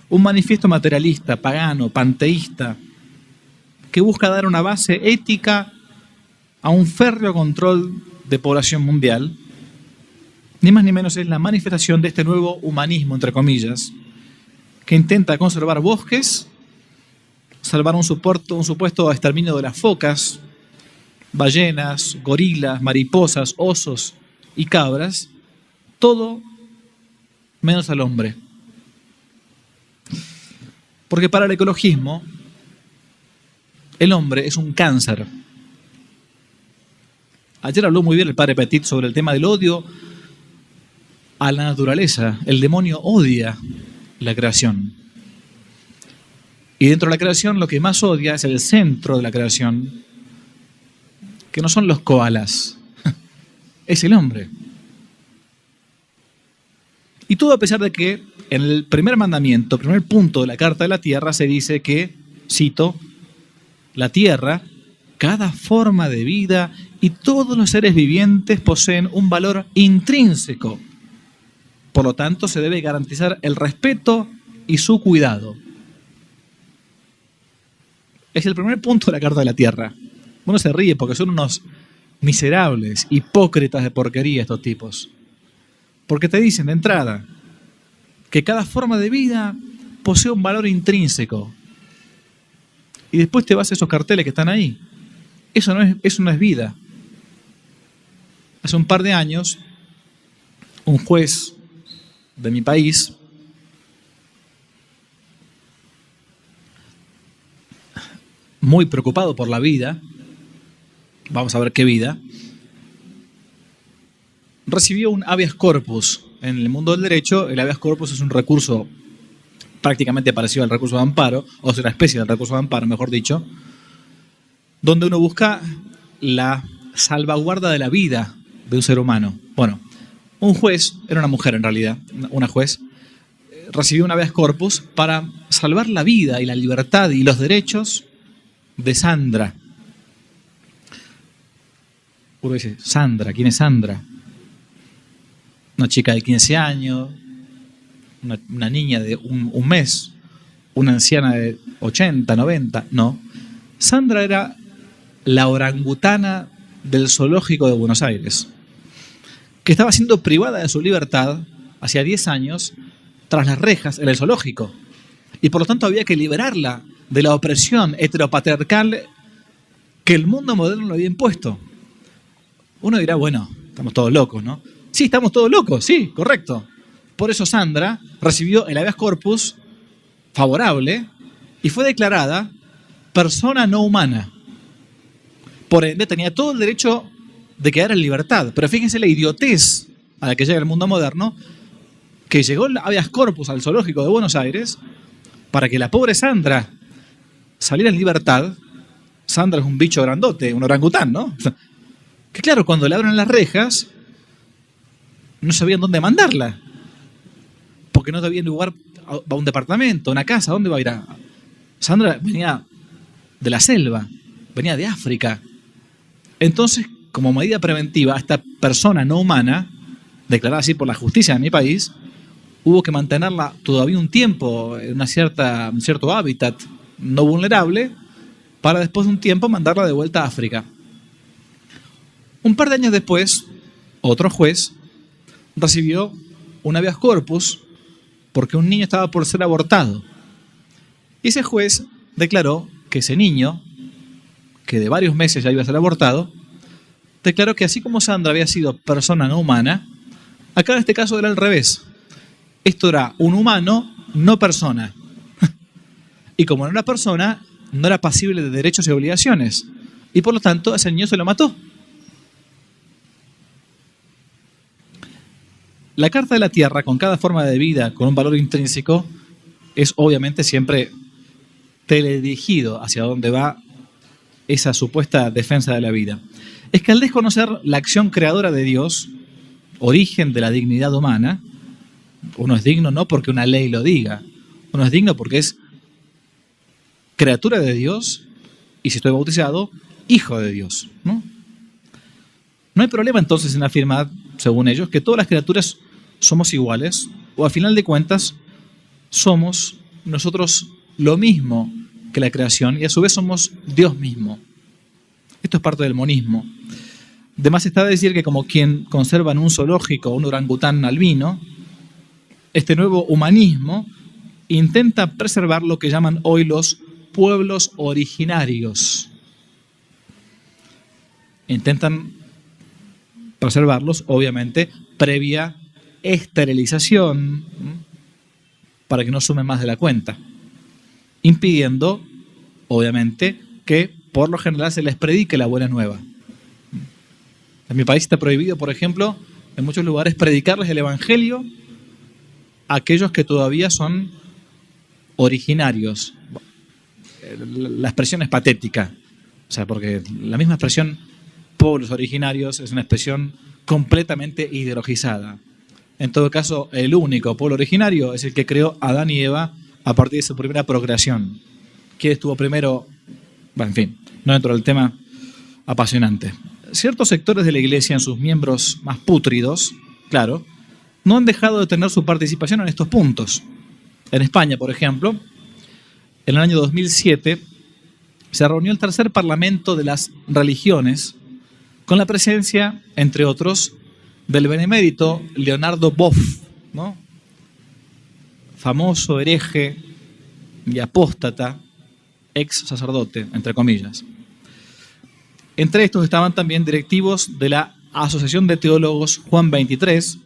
Un manifiesto materialista, pagano, panteísta, que busca dar una base ética a un férreo control de población mundial. Ni más ni menos es la manifestación de este nuevo humanismo, entre comillas, que intenta conservar bosques, salvar un supuesto exterminio de las focas, ballenas, gorilas, mariposas, osos y cabras, todo menos al hombre. Porque para el ecologismo, el hombre es un cáncer. Ayer habló muy bien el padre Petit sobre el tema del odio a la naturaleza. El demonio odia la creación. Y dentro de la creación lo que más odia es el centro de la creación, que no son los koalas, es el hombre. Y todo a pesar de que en el primer mandamiento, primer punto de la Carta de la Tierra, se dice que, cito, la Tierra, cada forma de vida y todos los seres vivientes poseen un valor intrínseco. Por lo tanto, se debe garantizar el respeto y su cuidado. Es el primer punto de la Carta de la Tierra. Uno se ríe porque son unos miserables, hipócritas de porquería estos tipos. Porque te dicen de entrada que cada forma de vida posee un valor intrínseco. Y después te vas a esos carteles que están ahí. Eso no es vida. Hace un par de años, un juez de mi país muy preocupado por la vida, vamos a ver qué vida, recibió un habeas corpus. En el mundo del derecho, el habeas corpus es un recurso prácticamente parecido al recurso de amparo, o sea, una especie del recurso de amparo, mejor dicho, donde uno busca la salvaguarda de la vida de un ser humano. Bueno, un juez, era una mujer en realidad, una juez, recibió un habeas corpus para salvar la vida y la libertad y los derechos de Sandra. Uno dice, Sandra, ¿quién es Sandra? Una chica de 15 años, una niña de un mes, una anciana de 80, 90, no. Sandra era la orangutana del zoológico de Buenos Aires, que estaba siendo privada de su libertad hacía 10 años tras las rejas en el zoológico. Y por lo tanto había que liberarla de la opresión heteropatriarcal que el mundo moderno le había impuesto. Uno dirá, bueno, estamos todos locos, ¿no? Sí, estamos todos locos, sí, correcto. Por eso Sandra recibió el habeas corpus favorable y fue declarada persona no humana. Por ende, tenía todo el derecho de quedar en libertad. Pero fíjense la idiotez a la que llega el mundo moderno, que llegó el habeas corpus al zoológico de Buenos Aires para que la pobre Sandra saliera en libertad. Sandra es un bicho grandote, un orangután, ¿no? Que claro, cuando le abren las rejas, no sabían dónde mandarla. Porque no había lugar a un departamento, una casa, ¿dónde va a ir? Sandra venía de la selva, venía de África. Entonces, como medida preventiva, a esta persona no humana, declarada así por la justicia de mi país, hubo que mantenerla todavía un tiempo en un cierto hábitat no vulnerable, para después de un tiempo mandarla de vuelta a África. Un par de años después, otro juez recibió un habeas corpus porque un niño estaba por ser abortado. Y ese juez declaró que ese niño, que de varios meses ya iba a ser abortado, declaró que así como Sandra había sido persona no humana, acá en este caso era al revés. Esto era un humano, no persona. Y como no era persona, no era pasible de derechos y obligaciones. Y por lo tanto, a ese niño se lo mató. La carta de la tierra, con cada forma de vida, con un valor intrínseco, es obviamente siempre teledirigido hacia dónde va esa supuesta defensa de la vida. Es que al desconocer la acción creadora de Dios, origen de la dignidad humana, uno es digno no porque una ley lo diga, uno es digno porque es criatura de Dios y si estoy bautizado, hijo de Dios, ¿no? No hay problema entonces en afirmar, según ellos, que todas las criaturas somos iguales o al final de cuentas somos nosotros lo mismo que la creación y a su vez somos Dios mismo. Esto es parte del monismo. Además está de decir que como quien conserva en un zoológico un orangután albino, este nuevo humanismo intenta preservar lo que llaman hoy los pueblos originarios. Intentan preservarlos, obviamente, previa esterilización, para que no sumen más de la cuenta, impidiendo, obviamente, que por lo general se les predique la buena nueva. En mi país está prohibido, por ejemplo, en muchos lugares predicarles el evangelio a aquellos que todavía son originarios. La expresión es patética, o sea, porque la misma expresión pueblos originarios es una expresión completamente ideologizada. En todo caso, el único pueblo originario es el que creó Adán y Eva a partir de su primera procreación. ¿Quién estuvo primero? Bueno, en fin, no entro al tema apasionante. Ciertos sectores de la Iglesia, en sus miembros más pútridos, claro, no han dejado de tener su participación en estos puntos. En España, por ejemplo, en el año 2007 se reunió el tercer Parlamento de las Religiones con la presencia, entre otros, del benemérito Leonardo Boff, ¿no? Famoso hereje y apóstata, ex sacerdote, entre comillas. Entre estos estaban también directivos de la Asociación de Teólogos Juan 23,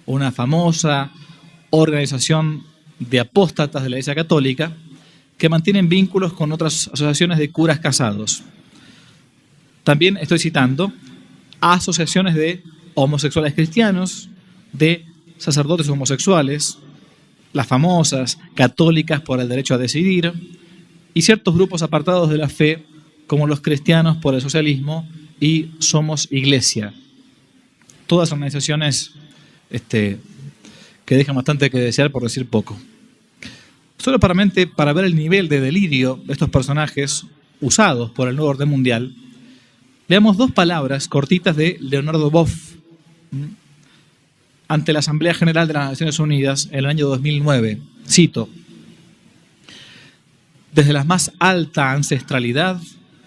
una famosa organización de apóstatas de la Iglesia Católica que mantienen vínculos con otras asociaciones de curas casados. También estoy citando asociaciones de homosexuales cristianos, de sacerdotes homosexuales, las famosas católicas por el derecho a decidir y ciertos grupos apartados de la fe como los cristianos por el socialismo y Somos Iglesia. Todas organizaciones que dejan bastante que desear, por decir poco. Solo para ver el nivel de delirio de estos personajes usados por el nuevo orden mundial, leamos dos palabras cortitas de Leonardo Boff ante la Asamblea General de las Naciones Unidas en el año 2009. Cito: desde la más alta ancestralidad,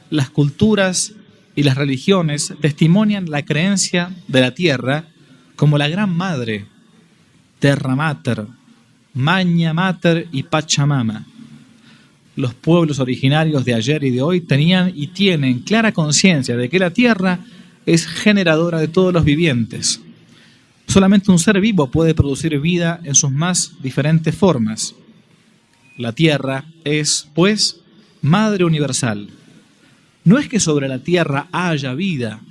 las culturas y las religiones testimonian la creencia de la tierra como la gran madre, Terra Mater, Magna Mater y Pachamama. Los pueblos originarios de ayer y de hoy tenían y tienen clara conciencia de que la tierra es generadora de todos los vivientes. Solamente un ser vivo puede producir vida en sus más diferentes formas. La tierra es, pues, madre universal. No es que sobre la tierra haya vida.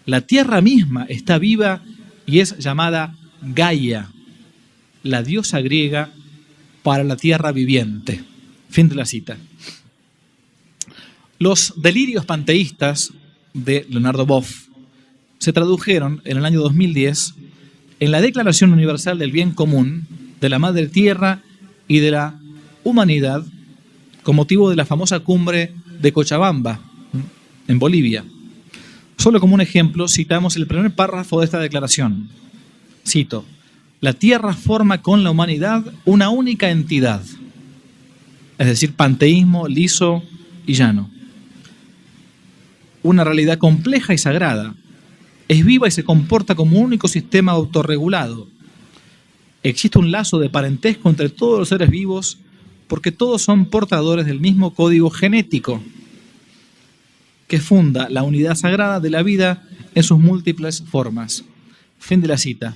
La tierra misma está viva y es llamada Gaia, la diosa griega para la tierra viviente. Fin de la cita. Los delirios panteístas de Leonardo Boff se tradujeron en el año 2010 en la Declaración Universal del Bien Común de la Madre Tierra y de la Humanidad con motivo de la famosa cumbre de Cochabamba, en Bolivia. Solo como un ejemplo, citamos el primer párrafo de esta declaración. Cito: la Tierra forma con la humanidad una única entidad, es decir, panteísmo liso y llano. Una realidad compleja y sagrada. Es viva y se comporta como un único sistema autorregulado. Existe un lazo de parentesco entre todos los seres vivos porque todos son portadores del mismo código genético que funda la unidad sagrada de la vida en sus múltiples formas. Fin de la cita.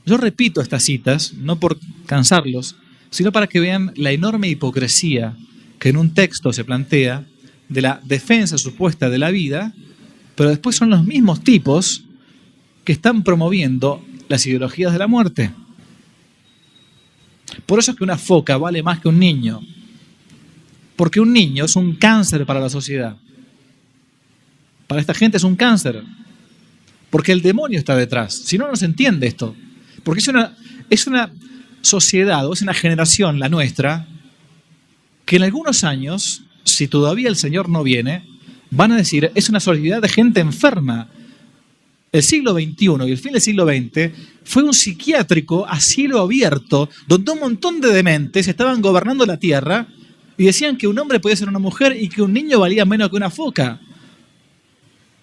Yo repito estas citas, no por cansarlos, sino para que vean la enorme hipocresía que en un texto se plantea de la defensa supuesta de la vida, pero después son los mismos tipos que están promoviendo las ideologías de la muerte. Por eso es que una foca vale más que un niño. Porque un niño es un cáncer para la sociedad. Para esta gente es un cáncer. Porque el demonio está detrás. Si no, no se entiende esto. Porque es una sociedad o es una generación, la nuestra, que en algunos años, si todavía el Señor no viene, van a decir, es una sociedad de gente enferma. El siglo XXI y el fin del siglo XX fue un psiquiátrico a cielo abierto, donde un montón de dementes estaban gobernando la tierra y decían que un hombre podía ser una mujer y que un niño valía menos que una foca.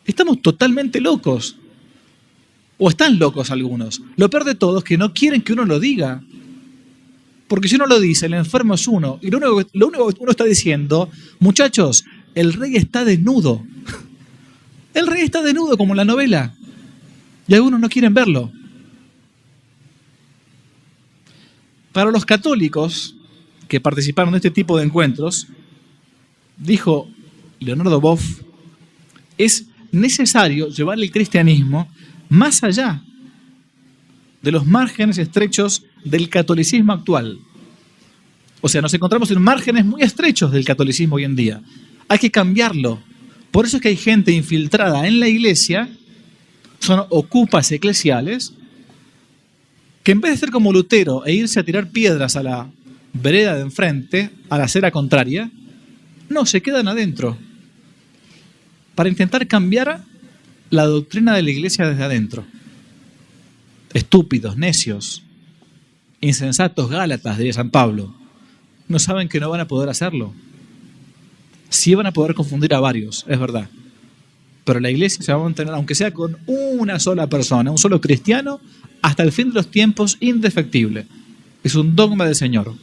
Estamos totalmente locos. O están locos algunos. Lo peor de todo es que no quieren que uno lo diga. Porque si uno lo dice, el enfermo es uno. Y lo único que uno está diciendo, muchachos, el rey está desnudo. El rey está desnudo como en la novela. Y algunos no quieren verlo. Para los católicos que participaron de este tipo de encuentros, dijo Leonardo Boff, es necesario llevar el cristianismo más allá de los márgenes estrechos del catolicismo actual. O sea, nos encontramos en márgenes muy estrechos del catolicismo hoy en día. Hay que cambiarlo. Por eso es que hay gente infiltrada en la iglesia, son ocupas eclesiales, que en vez de ser como Lutero e irse a tirar piedras a la vereda de enfrente, a la acera contraria, no, se quedan adentro para intentar cambiar la doctrina de la iglesia desde adentro. Estúpidos, necios, insensatos gálatas, diría San Pablo, no saben que no van a poder hacerlo. Sí van a poder confundir a varios, es verdad. Pero la iglesia se va a mantener, aunque sea con una sola persona, un solo cristiano, hasta el fin de los tiempos, indefectible. Es un dogma del Señor.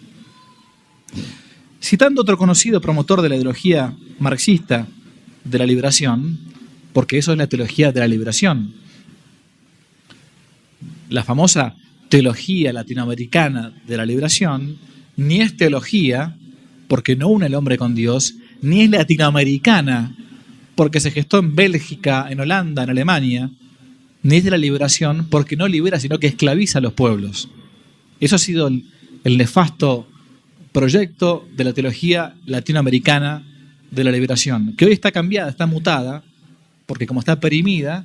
Citando otro conocido promotor de la ideología marxista de la liberación, porque eso es la teología de la liberación, la famosa teología latinoamericana de la liberación, ni es teología, porque no une el hombre con Dios, ni es latinoamericana, porque se gestó en Bélgica, en Holanda, en Alemania, ni es de la liberación, porque no libera, sino que esclaviza a los pueblos. Eso ha sido el nefasto proyecto de la teología latinoamericana de la liberación, que hoy está cambiada, está mutada, porque como está perimida,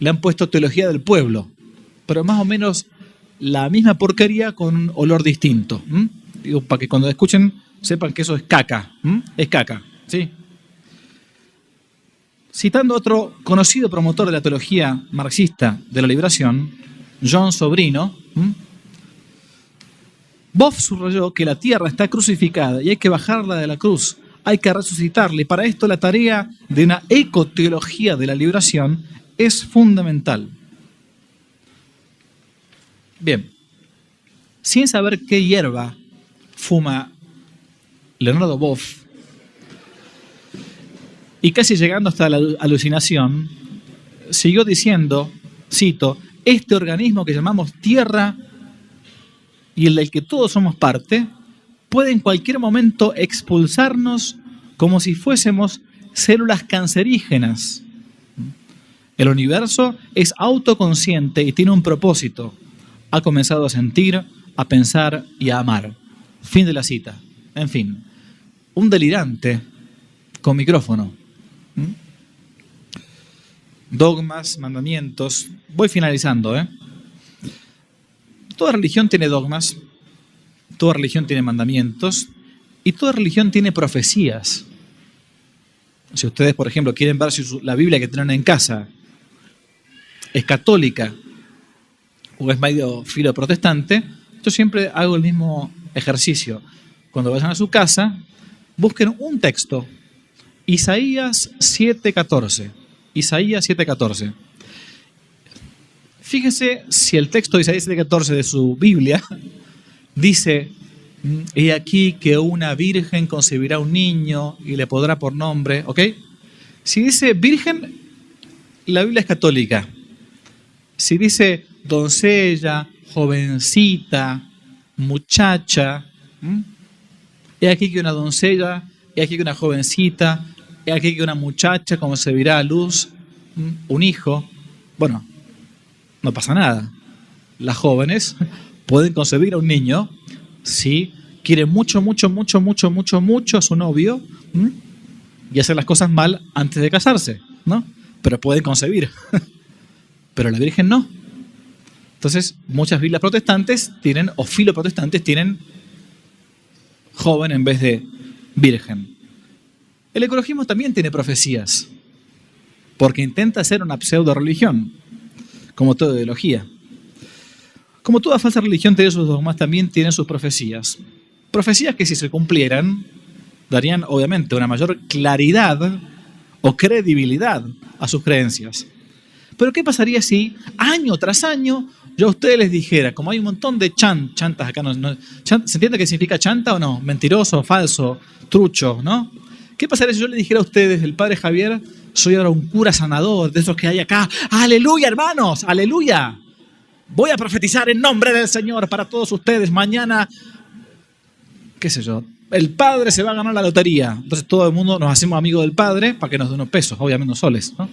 le han puesto teología del pueblo, pero más o menos la misma porquería con un olor distinto. Digo, para que cuando escuchen sepan que eso es caca. Es caca, ¿sí? Citando a otro conocido promotor de la teología marxista de la liberación, John Sobrino, Boff subrayó que la tierra está crucificada y hay que bajarla de la cruz, hay que resucitarla, y para esto la tarea de una ecoteología de la liberación es fundamental. Bien, sin saber qué hierba fuma Leonardo Boff, y casi llegando hasta la alucinación, siguió diciendo, cito, este organismo que llamamos tierra y el del que todos somos parte, puede en cualquier momento expulsarnos como si fuésemos células cancerígenas. El universo es autoconsciente y tiene un propósito. Ha comenzado a sentir, a pensar y a amar. Fin de la cita. En fin, un delirante con micrófono. Dogmas, mandamientos. Voy finalizando, Toda religión tiene dogmas, toda religión tiene mandamientos y toda religión tiene profecías. Si ustedes, por ejemplo, quieren ver si la Biblia que tienen en casa es católica o es medio filo protestante, yo siempre hago el mismo ejercicio. Cuando vayan a su casa, busquen un texto, Isaías 7:14. Isaías 7:14. Fíjese si el texto de Isaías 7:14 de su Biblia dice, he aquí que una virgen concebirá un niño y le pondrá por nombre, ¿ok? Si dice virgen, la Biblia es católica. Si dice doncella, jovencita, muchacha, he aquí que una doncella, he aquí que una jovencita, he aquí que una muchacha concebirá a luz un hijo, bueno, no pasa nada. las jóvenes pueden concebir a un niño si quieren mucho, mucho, mucho, mucho, mucho, mucho a su novio, ¿m? Y hacer las cosas mal antes de casarse, ¿no? Pero pueden concebir. Pero la Virgen no. Entonces, muchas Biblias protestantes tienen, o filoprotestantes tienen joven en vez de virgen. El ecologismo también tiene profecías, porque intenta ser una pseudo religión, como toda ideología. Como toda falsa religión tiene sus dogmas, también tiene sus profecías. Profecías que si se cumplieran, darían obviamente una mayor claridad o credibilidad a sus creencias. Pero ¿qué pasaría si año tras año yo a ustedes les dijera, como hay un montón de chantas acá, ¿se entiende qué significa chanta o no? Mentiroso, falso, trucho, ¿no? ¿Qué pasaría si yo le dijera a ustedes, el padre Javier, soy ahora un cura sanador de esos que hay acá? ¡Aleluya, hermanos! ¡Aleluya! Voy a profetizar en nombre del Señor para todos ustedes. Mañana, qué sé yo, el padre se va a ganar la lotería. Entonces todo el mundo nos hacemos amigos del padre para que nos dé unos pesos, obviamente unos soles, ¿no?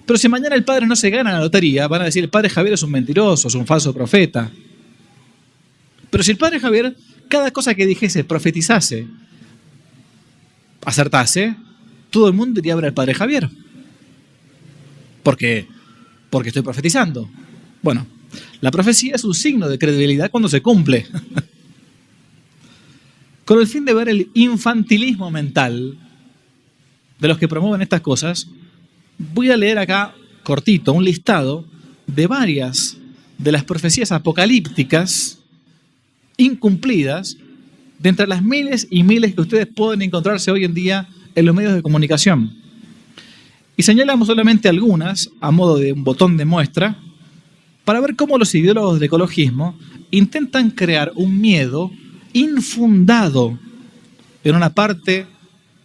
Pero si mañana el padre no se gana la lotería, van a decir, el padre Javier es un mentiroso, es un falso profeta. Pero si el padre Javier, cada cosa que dijese, profetizase, acertase, todo el mundo diría ver al padre Javier. ¿Por qué? Porque estoy profetizando. Bueno, la profecía es un signo de credibilidad cuando se cumple. Con el fin de ver el infantilismo mental de los que promueven estas cosas, voy a leer acá, cortito, un listado de varias de las profecías apocalípticas incumplidas de entre las miles y miles que ustedes pueden encontrarse hoy en día en los medios de comunicación. Y señalamos solamente algunas, a modo de un botón de muestra, para ver cómo los ideólogos del ecologismo intentan crear un miedo infundado en una parte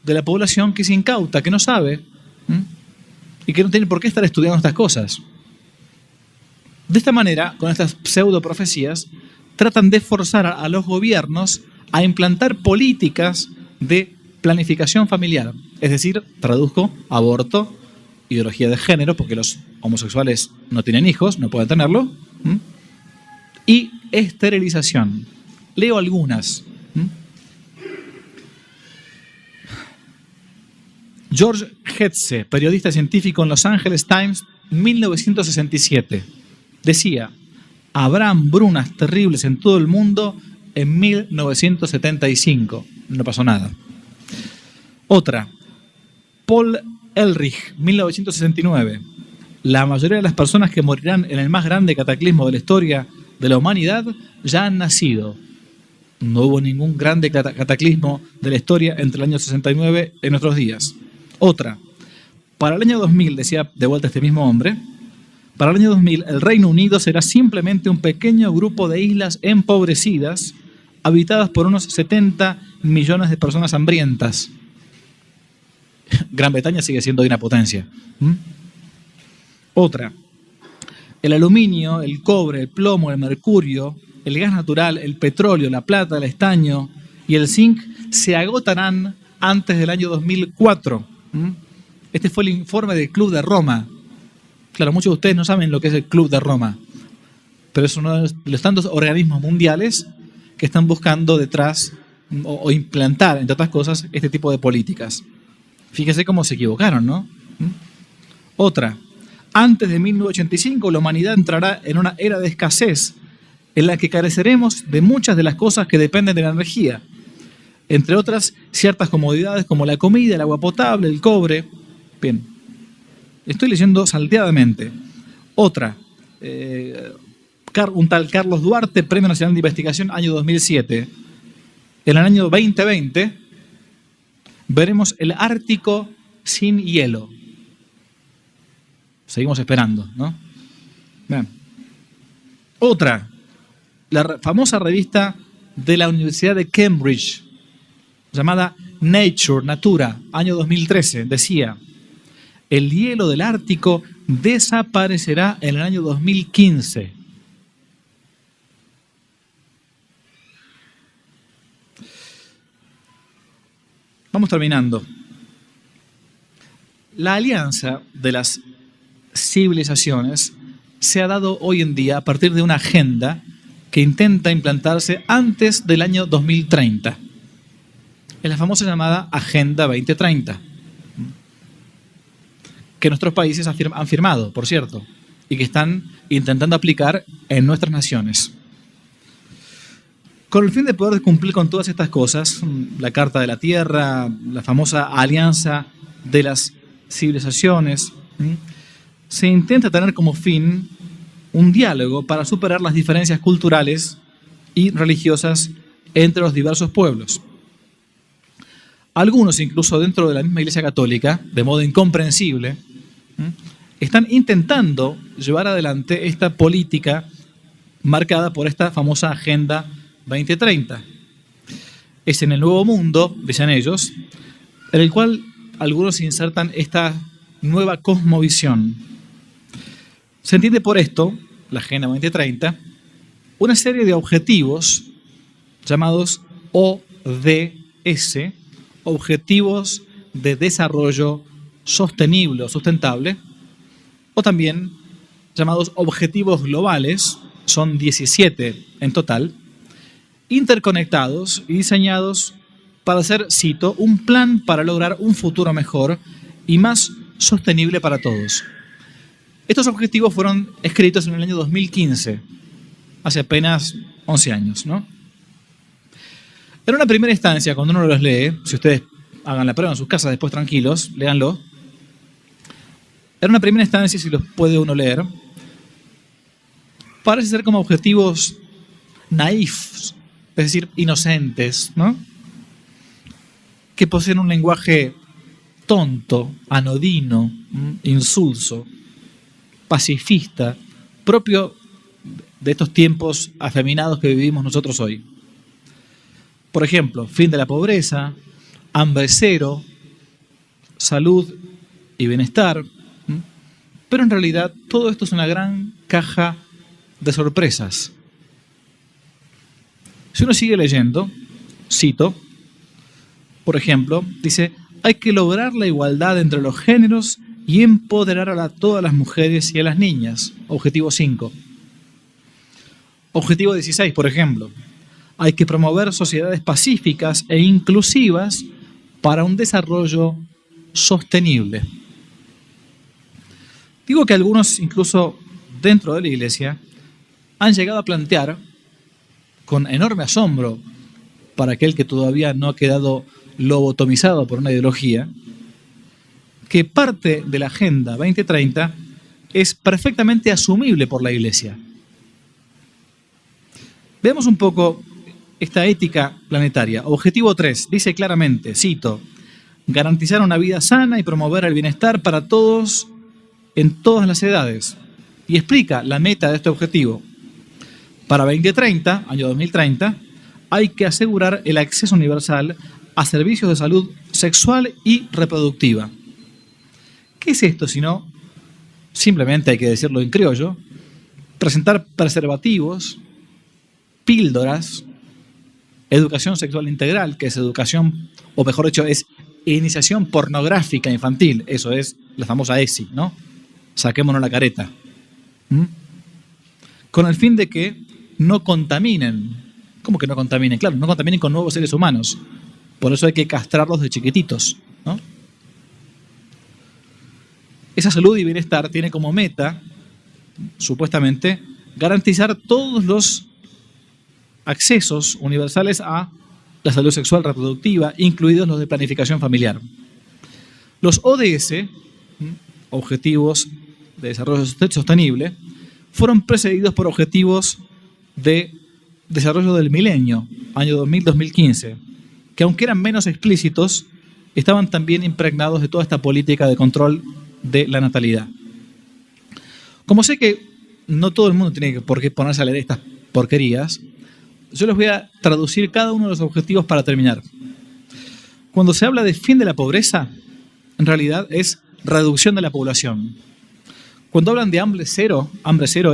de la población que es incauta, que no sabe, y que no tiene por qué estar estudiando estas cosas. De esta manera, con estas pseudo profecías, tratan de forzar a los gobiernos a implantar políticas de planificación familiar. Es decir, traduzco, aborto, ideología de género, porque los homosexuales no tienen hijos, no pueden tenerlo, y esterilización. Leo algunas. George Hetze, periodista científico en Los Angeles Times, 1967, decía, habrá hambrunas terribles en todo el mundo en 1975. No pasó nada. Otra, Paul Ehrlich, 1969. La mayoría de las personas que morirán en el más grande cataclismo de la historia de la humanidad ya han nacido. No hubo ningún grande cataclismo de la historia entre el año 69 y nuestros días. Otra, para el año 2000, decía de vuelta este mismo hombre, para el año 2000 el Reino Unido será simplemente un pequeño grupo de islas empobrecidas habitadas por unos 70 millones de personas hambrientas. Gran Bretaña sigue siendo una potencia. Otra, el aluminio, el cobre, el plomo, el mercurio, el gas natural, el petróleo, la plata, el estaño y el zinc se agotarán antes del año 2004. Este fue el informe del Club de Roma. Claro, muchos de ustedes no saben lo que es el Club de Roma, pero es uno de los tantos organismos mundiales que están buscando detrás o implantar, entre otras cosas, este tipo de políticas. Fíjese cómo se equivocaron, ¿no? Otra, antes de 1985 la humanidad entrará en una era de escasez en la que careceremos de muchas de las cosas que dependen de la energía, entre otras ciertas comodidades como la comida, el agua potable, el cobre. Bien, estoy leyendo salteadamente. Otra, un tal Carlos Duarte, Premio Nacional de Investigación, año 2007. En el año 2020 veremos el Ártico sin hielo. Seguimos esperando, ¿no? Bien. Otra, la famosa revista de la Universidad de Cambridge, llamada Nature, Natura, año 2013, decía, el hielo del Ártico desaparecerá en el año 2015. Vamos terminando. La alianza de las civilizaciones se ha dado hoy en día a partir de una agenda que intenta implantarse antes del año 2030. Es la famosa llamada Agenda 2030, que nuestros países han firmado, por cierto, y que están intentando aplicar en nuestras naciones. Con el fin de poder cumplir con todas estas cosas, la Carta de la Tierra, la famosa Alianza de las Civilizaciones, se intenta tener como fin un diálogo para superar las diferencias culturales y religiosas entre los diversos pueblos. Algunos, incluso dentro de la misma Iglesia Católica, de modo incomprensible, están intentando llevar adelante esta política marcada por esta famosa Agenda 2030. Es en el nuevo mundo, dicen ellos, en el cual algunos insertan esta nueva cosmovisión. Se entiende por esto, la Agenda 2030, una serie de objetivos llamados ODS, Objetivos de Desarrollo Sostenible o Sustentable, o también llamados Objetivos Globales, son 17 en total, interconectados y diseñados para hacer, cito, un plan para lograr un futuro mejor y más sostenible para todos. Estos objetivos fueron escritos en el año 2015, hace apenas 11 años, ¿no? En una primera instancia, cuando uno los lee, si ustedes hagan la prueba en sus casas después tranquilos, léanlo. En una primera instancia, si los puede uno leer, parece ser como objetivos naifs, es decir, inocentes, ¿no? Que poseen un lenguaje tonto, anodino, insulso, pacifista, propio de estos tiempos afeminados que vivimos nosotros hoy. Por ejemplo, fin de la pobreza, hambre cero, salud y bienestar. Pero en realidad todo esto es una gran caja de sorpresas. Si uno sigue leyendo, cito, por ejemplo, dice, hay que lograr la igualdad entre los géneros y empoderar a todas las mujeres y a las niñas. Objetivo 5. Objetivo 16, por ejemplo. Hay que promover sociedades pacíficas e inclusivas para un desarrollo sostenible. Digo que algunos, incluso dentro de la Iglesia, han llegado a plantear, con enorme asombro para aquel que todavía no ha quedado lobotomizado por una ideología, que parte de la Agenda 2030 es perfectamente asumible por la Iglesia. Veamos un poco esta ética planetaria. Objetivo 3 dice claramente, cito, garantizar una vida sana y promover el bienestar para todos en todas las edades. Y explica la meta de este objetivo. Para 2030, año 2030, hay que asegurar el acceso universal a servicios de salud sexual y reproductiva. ¿Qué es esto sino, simplemente hay que decirlo en criollo, presentar preservativos, píldoras, educación sexual integral, que es educación, o mejor dicho, es iniciación pornográfica infantil, eso es la famosa ESI, ¿no? Saquémonos la careta. Con el fin de que no contaminen. ¿Cómo que no contaminen? Claro, no contaminen con nuevos seres humanos. Por eso hay que castrarlos de chiquititos, ¿no? Esa salud y bienestar tiene como meta, supuestamente, garantizar todos los accesos universales a la salud sexual reproductiva, incluidos los de planificación familiar. Los ODS, Objetivos de Desarrollo Sostenible, fueron precedidos por Objetivos de Desarrollo del Milenio, año 2000-2015, que aunque eran menos explícitos, estaban también impregnados de toda esta política de control de la natalidad. Como sé que no todo el mundo tiene por qué ponerse a leer estas porquerías, yo les voy a traducir cada uno de los objetivos para terminar. Cuando se habla de fin de la pobreza, en realidad es reducción de la población. Cuando hablan de hambre cero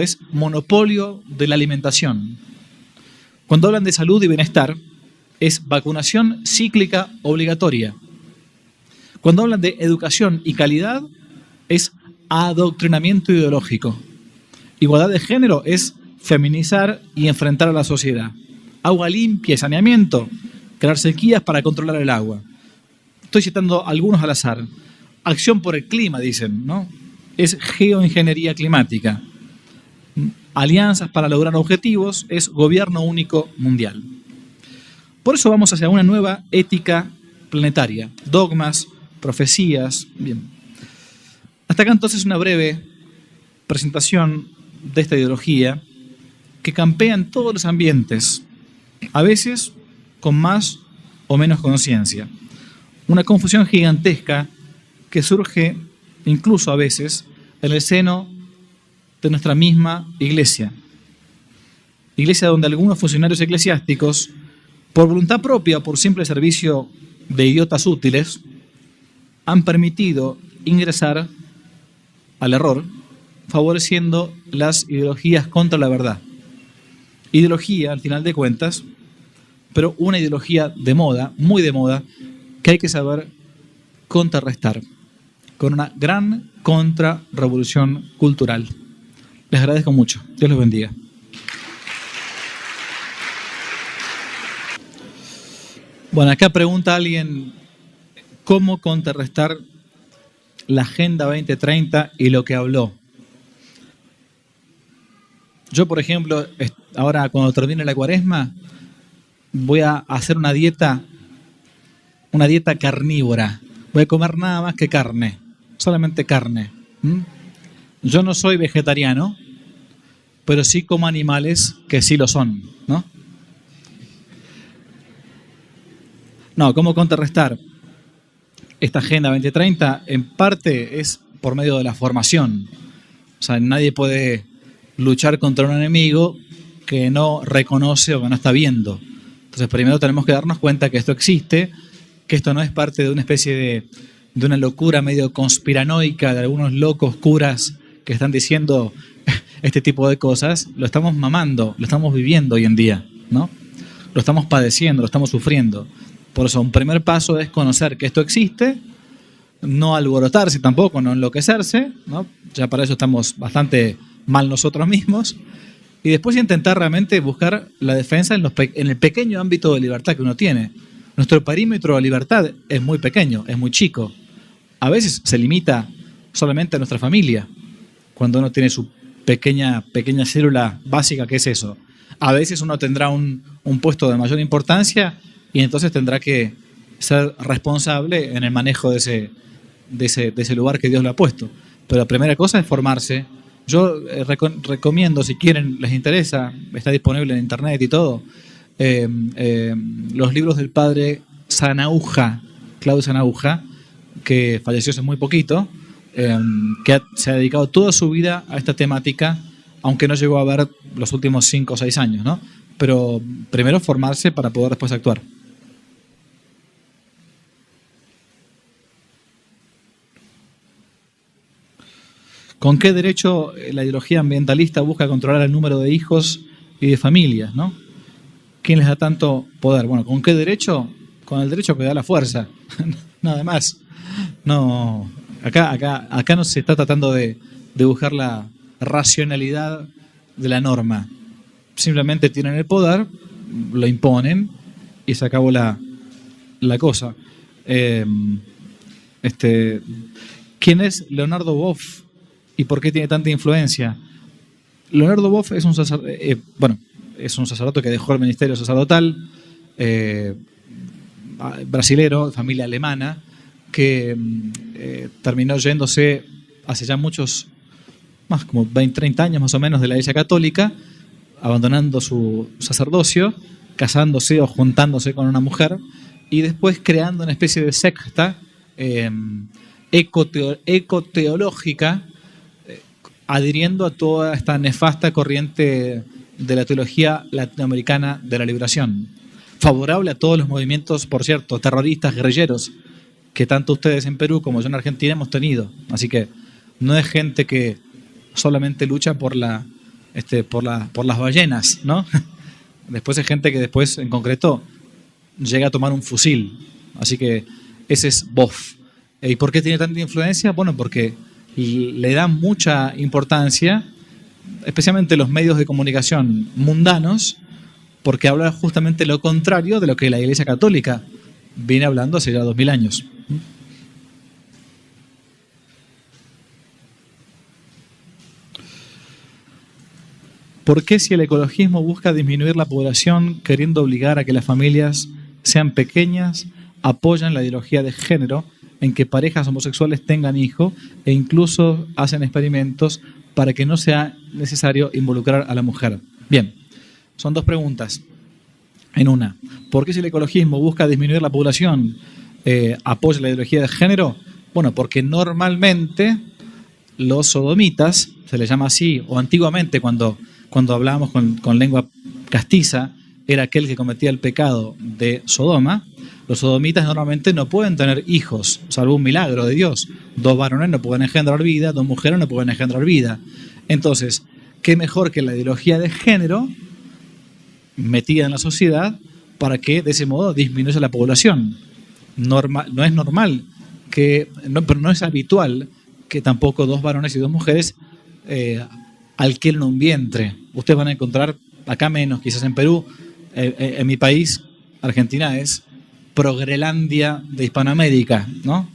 es monopolio de la alimentación. Cuando hablan de salud y bienestar, es vacunación cíclica obligatoria. Cuando hablan de educación y calidad, es adoctrinamiento ideológico. Igualdad de género es feminizar y enfrentar a la sociedad. Agua limpia y saneamiento, crear sequías para controlar el agua. Estoy citando algunos al azar. Acción por el clima, dicen, ¿no? Es geoingeniería climática. Alianzas para lograr objetivos, es gobierno único mundial. Por eso vamos hacia una nueva ética planetaria. Dogmas, profecías. Bien. Hasta acá entonces una breve presentación de esta ideología que campea en todos los ambientes, a veces con más o menos conciencia. Una confusión gigantesca que surge incluso a veces en el seno de nuestra misma iglesia. Iglesia donde algunos funcionarios eclesiásticos, por voluntad propia o por simple servicio de idiotas útiles, han permitido ingresar al error, favoreciendo las ideologías contra la verdad. Ideología, al final de cuentas, pero una ideología de moda, muy de moda, que hay que saber contrarrestar con una gran contrarrevolución cultural. Les agradezco mucho. Dios los bendiga. Bueno, acá pregunta alguien cómo contrarrestar la Agenda 2030 y lo que habló. Yo, por ejemplo, ahora cuando termine la cuaresma, voy a hacer una dieta carnívora. Voy a comer nada más que carne, solamente carne. Yo no soy vegetariano, pero sí como animales que sí lo son, ¿no? No, ¿cómo contrarrestar esta Agenda 2030? En parte es por medio de la formación. O sea, nadie puede luchar contra un enemigo que no reconoce o que no está viendo. Entonces, primero tenemos que darnos cuenta que esto existe, que esto no es parte de una especie de una locura medio conspiranoica de algunos locos curas que están diciendo este tipo de cosas. Lo estamos mamando, lo estamos viviendo hoy en día, ¿no? Lo estamos padeciendo, lo estamos sufriendo. Por eso, un primer paso es conocer que esto existe, no alborotarse tampoco, no enloquecerse, ¿no? Ya para eso estamos bastante mal nosotros mismos. Y después intentar realmente buscar la defensa en el pequeño ámbito de libertad que uno tiene. Nuestro perímetro de libertad es muy pequeño, es muy chico. A veces se limita solamente a nuestra familia, cuando uno tiene su pequeña célula básica, que es eso. A veces uno tendrá un puesto de mayor importancia y entonces tendrá que ser responsable en el manejo de ese lugar que Dios le ha puesto. Pero la primera cosa es formarse. Yo recomiendo, si quieren, les interesa, está disponible en internet y todo, los libros del padre Sanauja, Claudio Sanauja, que falleció hace muy poquito, que se ha dedicado toda su vida a esta temática, aunque no llegó a ver los últimos 5 o 6 años, ¿no? Pero primero formarse para poder después actuar. ¿Con qué derecho la ideología ambientalista busca controlar el número de hijos y de familias, ¿no? ¿Quién les da tanto poder? Bueno, ¿con qué derecho? Con el derecho que da la fuerza, nada más. No, acá no se está tratando de buscar la racionalidad de la norma. Simplemente tienen el poder, lo imponen y se acabó la cosa. ¿Quién es Leonardo Boff y por qué tiene tanta influencia? Leonardo Boff es un sacerdote que dejó el ministerio sacerdotal, brasilero, de familia alemana, que terminó yéndose hace ya muchos, más como 20, 30 años más o menos, de la Iglesia Católica, abandonando su sacerdocio, casándose o juntándose con una mujer y después creando una especie de secta ecoteológica, adhiriendo a toda esta nefasta corriente de la teología latinoamericana de la liberación, favorable a todos los movimientos, por cierto, terroristas, guerrilleros, que tanto ustedes en Perú como yo en Argentina hemos tenido. Así que no es gente que solamente lucha por las ballenas, ¿no? Después es gente que después, en concreto, llega a tomar un fusil. Así que ese es Boff. ¿Y por qué tiene tanta influencia? Bueno, porque le da mucha importancia especialmente los medios de comunicación mundanos, porque habla justamente lo contrario de lo que la Iglesia Católica viene hablando hace ya 2000 años. ¿Por qué si el ecologismo busca disminuir la población queriendo obligar a que las familias sean pequeñas, apoyan la ideología de género en que parejas homosexuales tengan hijos e incluso hacen experimentos para que no sea necesario involucrar a la mujer? Bien, son dos preguntas en una. ¿Por qué si el ecologismo busca disminuir la población apoya la ideología de género? Bueno, porque normalmente los sodomitas, se les llama así, o antiguamente cuando hablábamos con lengua castiza, era aquel que cometía el pecado de Sodoma. Los sodomitas normalmente no pueden tener hijos, salvo un milagro de Dios. 2 varones no pueden engendrar vida, 2 mujeres no pueden engendrar vida. Entonces, ¿qué mejor que la ideología de género metida en la sociedad para que de ese modo disminuya la población? No es normal, pero no es habitual que tampoco 2 varones y 2 mujeres alquilen un vientre. Ustedes van a encontrar, acá menos, quizás en Perú, en mi país, Argentina, es Progrelandia de Hispanoamérica, ¿no?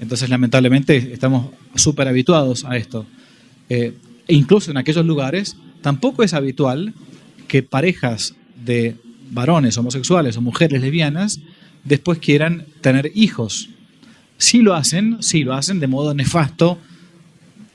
Entonces, lamentablemente, estamos súper habituados a esto. E incluso en aquellos lugares, tampoco es habitual que parejas de varones homosexuales o mujeres lesbianas después quieran tener hijos. Sí lo hacen de modo nefasto,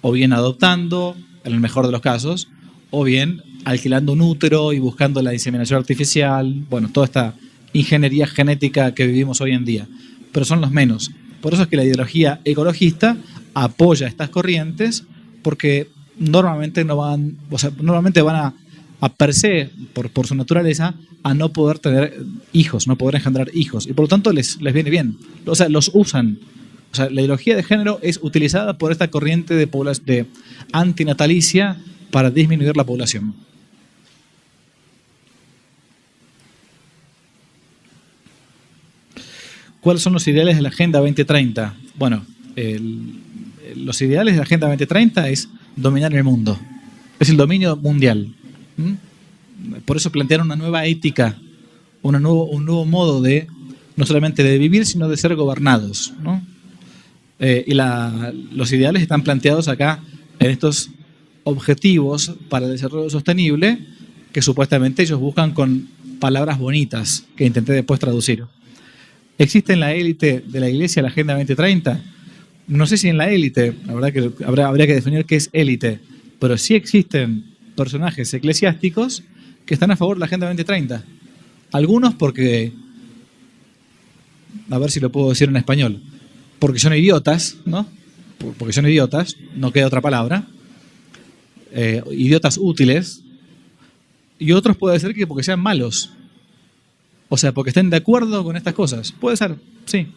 o bien adoptando, en el mejor de los casos, o bien alquilando un útero y buscando la inseminación artificial, bueno, toda esta ingeniería genética que vivimos hoy en día, pero son los menos. Por eso es que la ideología ecologista apoya estas corrientes, porque normalmente normalmente van a per se, por su naturaleza, a no poder tener hijos, no poder engendrar hijos, y por lo tanto les viene bien. O sea, los usan. O sea, la ideología de género es utilizada por esta corriente de antinatalicia para disminuir la población. ¿Cuáles son los ideales de la Agenda 2030? Bueno, los ideales de la Agenda 2030 es dominar el mundo. Es el dominio mundial. Por eso plantearon una nueva ética, un nuevo modo de, no solamente de vivir, sino de ser gobernados, ¿no? Y los ideales están planteados acá en estos objetivos para el desarrollo sostenible que supuestamente ellos buscan con palabras bonitas que intenté después traducir. ¿Existe en la élite de la Iglesia la Agenda 2030? No sé si en la élite, la verdad que habría que definir qué es élite, pero sí existen personajes eclesiásticos que están a favor de la Agenda 2030. Algunos porque, a ver si lo puedo decir en español, porque son idiotas, ¿no? Porque son idiotas, no queda otra palabra. Idiotas útiles. Y otros puede ser que porque sean malos. O sea, porque estén de acuerdo con estas cosas. Puede ser, sí.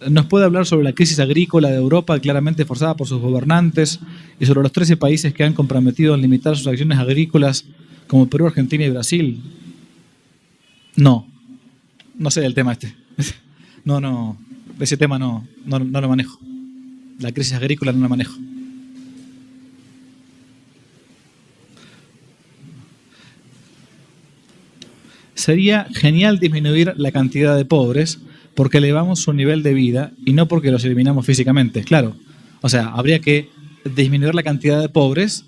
Nos puede hablar sobre la crisis agrícola de Europa, claramente forzada por sus gobernantes, y sobre los 13 países que han comprometido en limitar sus acciones agrícolas, como Perú, Argentina y Brasil. No sé del tema este. No, ese tema no lo manejo. La crisis agrícola no la manejo. Sería genial disminuir la cantidad de pobres porque elevamos su nivel de vida y no porque los eliminamos físicamente, claro. O sea, habría que disminuir la cantidad de pobres,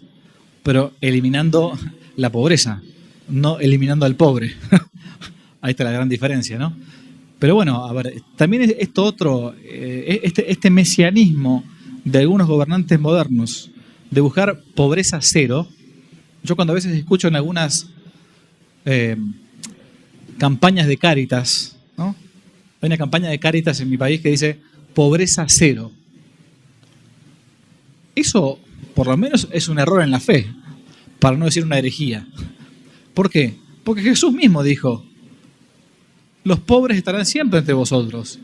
pero eliminando la pobreza, no eliminando al pobre. Ahí está la gran diferencia, ¿no? Pero bueno, a ver, también esto otro, este mesianismo de algunos gobernantes modernos de buscar pobreza cero. Yo cuando a veces escucho en algunas campañas de Cáritas, ¿no? Hay una campaña de Cáritas en mi país que dice pobreza cero. Eso, por lo menos, es un error en la fe, para no decir una herejía. ¿Por qué? Porque Jesús mismo dijo: los pobres estarán siempre entre vosotros.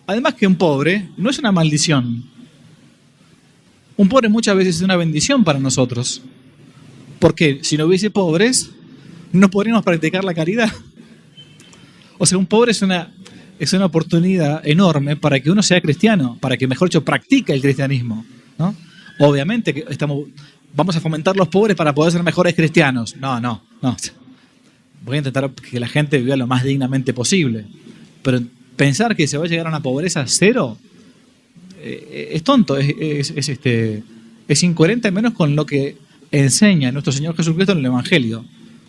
Además que un pobre no es una maldición. Un pobre muchas veces es una bendición para nosotros. Porque si no hubiese pobres, no podríamos practicar la caridad. O sea, un pobre es una oportunidad enorme para que uno sea cristiano, para que, mejor dicho, practique el cristianismo, ¿no? Obviamente que vamos a fomentar los pobres para poder ser mejores cristianos. No. Voy a intentar que la gente viva lo más dignamente posible. Pero pensar que se va a llegar a una pobreza cero es tonto, es incoherente, menos con lo que enseña nuestro Señor Jesucristo en el Evangelio.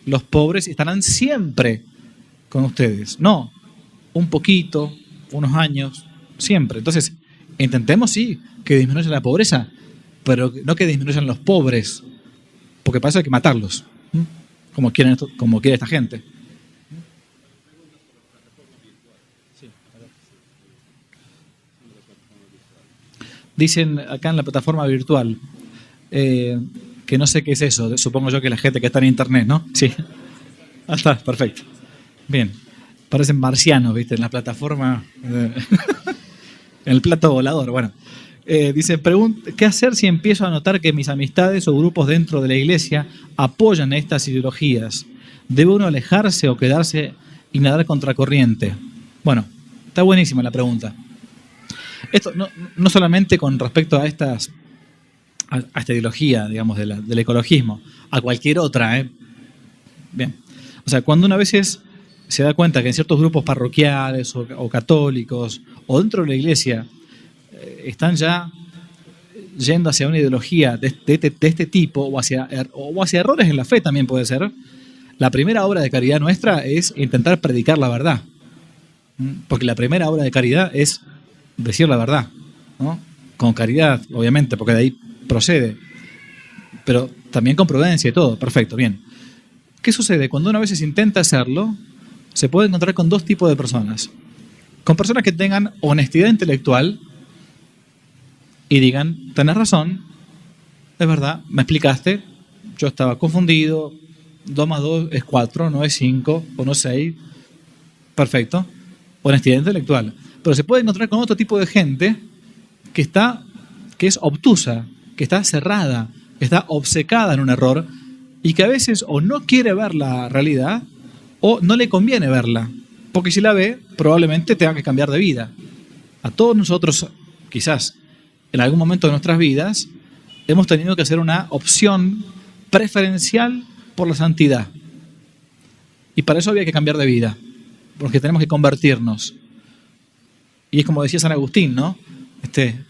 Los pobres estarán siempre con ustedes. No, un poquito, unos años, siempre. Entonces, intentemos, sí, que disminuya la pobreza, pero no que disminuyan los pobres, porque para eso hay que matarlos, ¿m? Como quiere esta gente. Dicen acá en la plataforma virtual que no sé qué es eso. Supongo yo que la gente que está en internet, ¿no? Sí. Ah, está, perfecto. Bien. Parecen marcianos, ¿viste? En la plataforma. En el plato volador. Bueno. Dice, ¿qué hacer si empiezo a notar que mis amistades o grupos dentro de la iglesia apoyan estas ideologías? ¿Debe uno alejarse o quedarse y nadar contracorriente? Bueno, está buenísima la pregunta. Esto no solamente con respecto a esta ideología, digamos, del ecologismo, a cualquier otra, ¿eh? Bien. O sea, cuando uno a veces se da cuenta que en ciertos grupos parroquiales o católicos o dentro de la iglesia están ya yendo hacia una ideología de este tipo o hacia errores en la fe también puede ser, la primera obra de caridad nuestra es intentar predicar la verdad. Porque la primera obra de caridad es decir la verdad, ¿no? Con caridad, obviamente, porque de ahí procede, pero también con prudencia y todo. Perfecto, bien. ¿Qué sucede? Cuando uno a veces intenta hacerlo, se puede encontrar con dos tipos de personas. Con personas que tengan honestidad intelectual y digan, tenés razón, es verdad, me explicaste, yo estaba confundido, 2 más 2 es 4, no es 5 o no es 6. Perfecto. Honestidad intelectual. Pero se puede encontrar con otro tipo de gente que es obtusa, que está cerrada, que está obcecada en un error y que a veces o no quiere ver la realidad o no le conviene verla. Porque si la ve, probablemente tenga que cambiar de vida. A todos nosotros, quizás, en algún momento de nuestras vidas, hemos tenido que hacer una opción preferencial por la santidad. Y para eso había que cambiar de vida, porque tenemos que convertirnos. Y es como decía San Agustín, ¿no?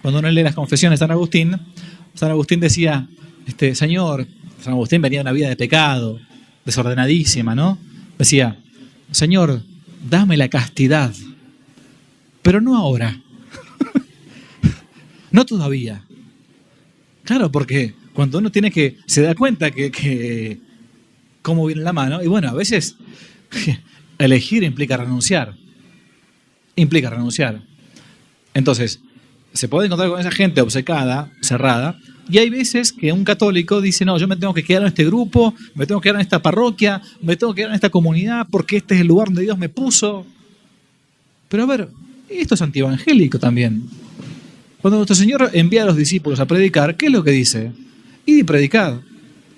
Cuando uno lee las confesiones de San Agustín decía, Señor, San Agustín venía de una vida de pecado, desordenadísima, ¿no? Decía, Señor, dame la castidad, pero no ahora. No todavía. Claro, porque cuando uno se da cuenta que cómo viene la mano, y bueno, a veces elegir implica renunciar. Entonces, se puede encontrar con esa gente obcecada, cerrada, y hay veces que un católico dice, no, yo me tengo que quedar en este grupo, me tengo que quedar en esta parroquia, me tengo que quedar en esta comunidad porque este es el lugar donde Dios me puso. Pero a ver, esto es antievangélico también. Cuando nuestro Señor envía a los discípulos a predicar, ¿qué es lo que dice? Id y predicad,